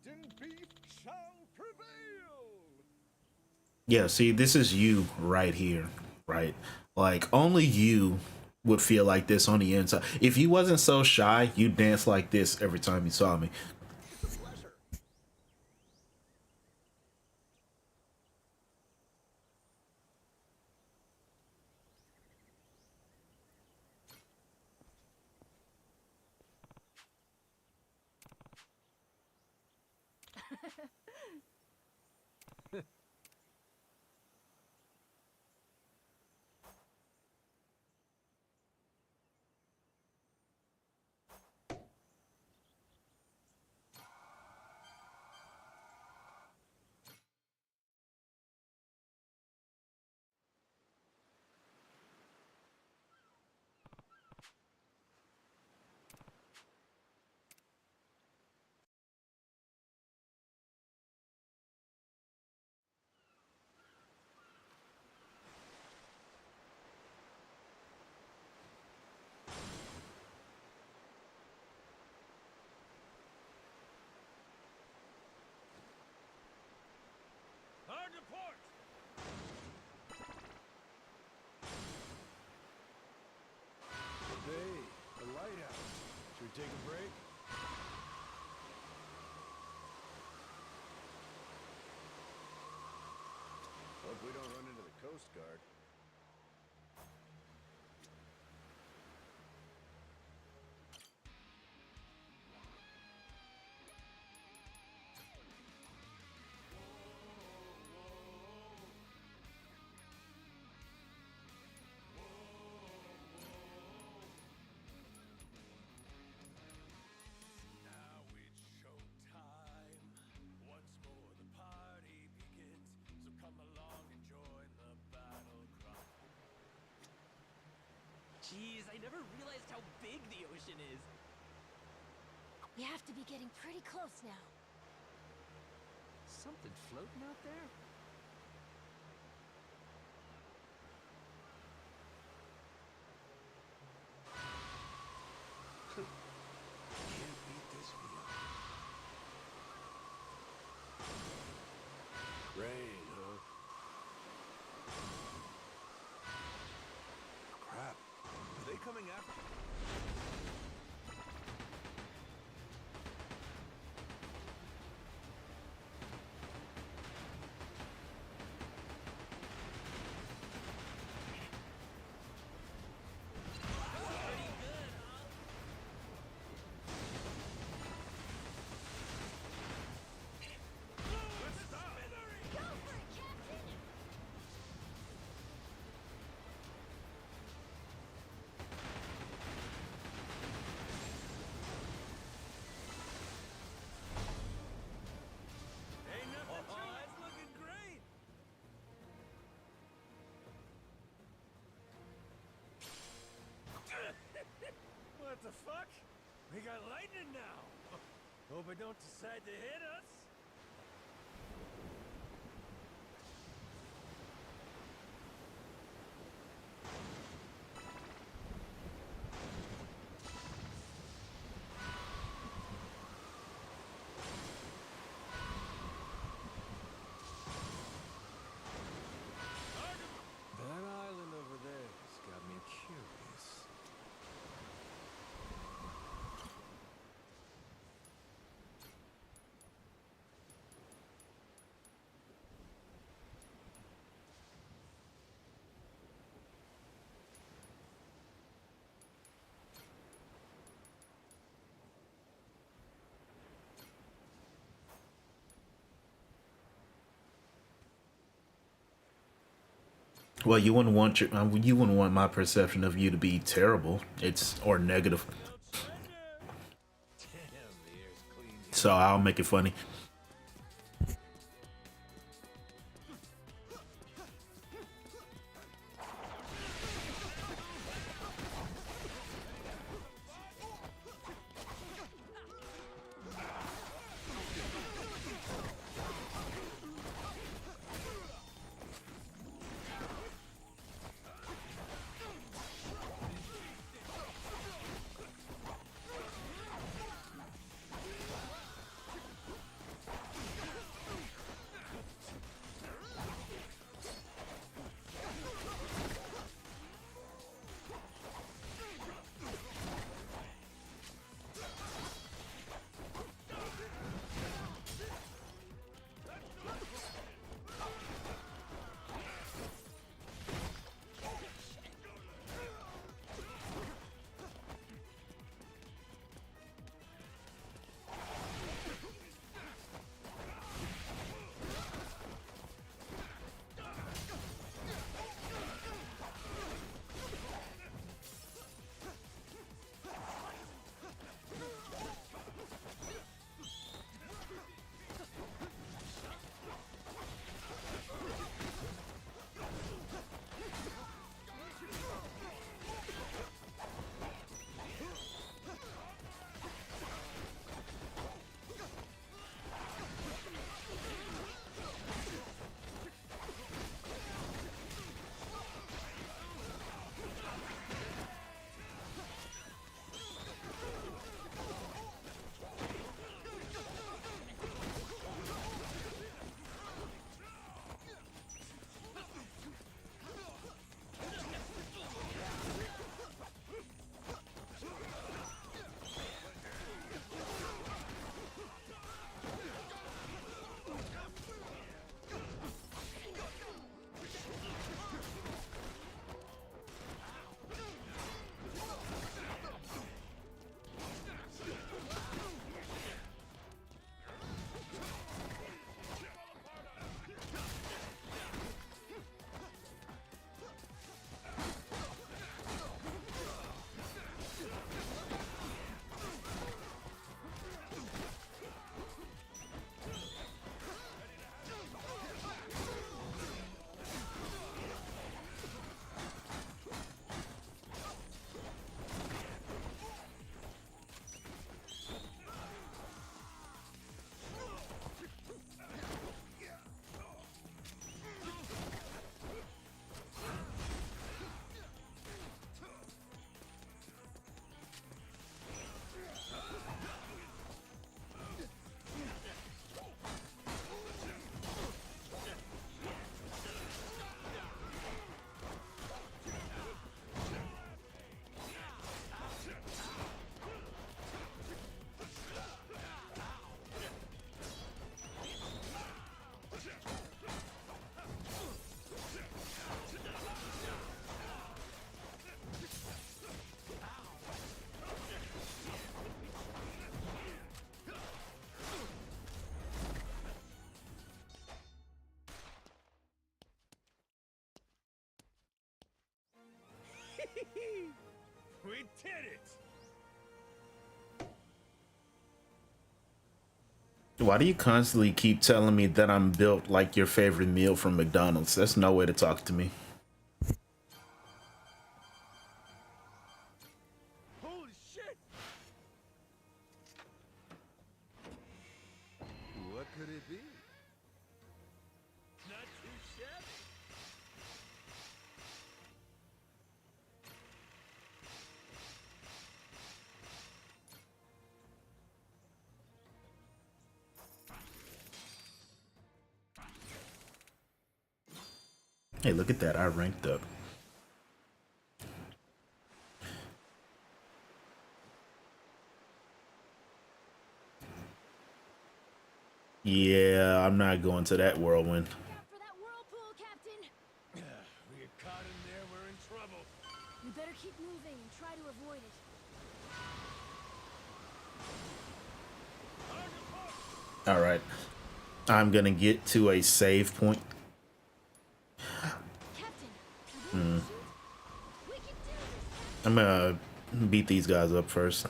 Captain Beef shall prevail! Yeah, see, this is you right here, right? Like, only you would feel like this on the inside. If you wasn't so shy, you'd dance like this every time you saw me. It's a pleasure. Hard to port! Hey, the lighthouse. Should we take a break? Hope we don't run into the Coast Guard. Now it's showtime. Once more the party begins. So come along and join the battle cry. Jeez, I never realized how big the ocean is. We have to be getting pretty close now. Something floating out there? Can't beat this view. Rain, huh? Crap. Are they coming after? Ain't nothing to it. That's looking great. What the fuck? We got lightning now. Hope it don't decide to hit us. That island over there has got me curious. Well, you wouldn't want you wouldn't want my perception of you to be terrible. It's or negative. So I'll make it funny. Why do you constantly keep telling me that I'm built like your favorite meal from McDonald's? That's no way to talk to me. Holy shit! What could it be? Not too shabby. Hey, look at that. I ranked up. Yeah, I'm not going to that whirlwind. For that whirlpool, Captain. We get caught in there, we're in trouble. You better keep moving and try to avoid it. All right. I'm going to get to a save point. Captain, I'm going to beat these guys up first.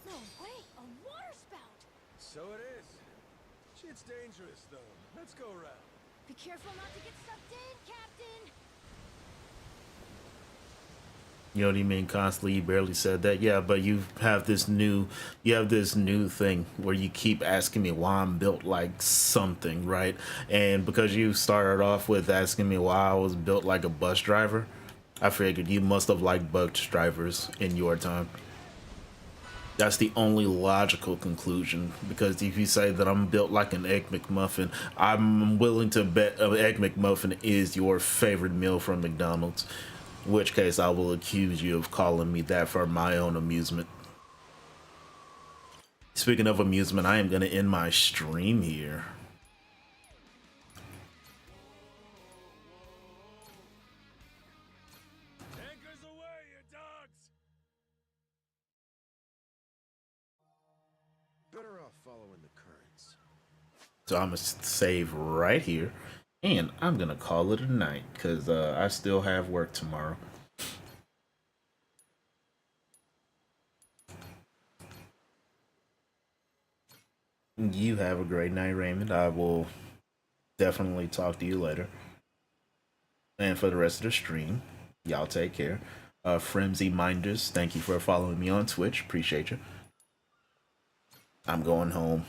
No way, a water spout. So it is. Shit's dangerous, though. Let's go around. Be careful not to get sucked in, Captain. You know what you mean constantly? You barely said that. Yeah, but you have this new thing where you keep asking me why I'm built like something, right? And because you started off with asking me why I was built like a bus driver, I figured you must have liked bus drivers in your time. That's the only logical conclusion, because if you say that I'm built like an Egg McMuffin, I'm willing to bet an Egg McMuffin is your favorite meal from McDonald's. In which case I will accuse you of calling me that for my own amusement. Speaking of amusement, I am going to end my stream here. Anchors away, you dogs! Better off following the currents. So I'm going to save right here. And I'm going to call it a night, because I still have work tomorrow. You have a great night, Raymond. I will definitely talk to you later. And for the rest of the stream, y'all take care. Frenzy Minders, thank you for following me on Twitch. Appreciate you. I'm going home.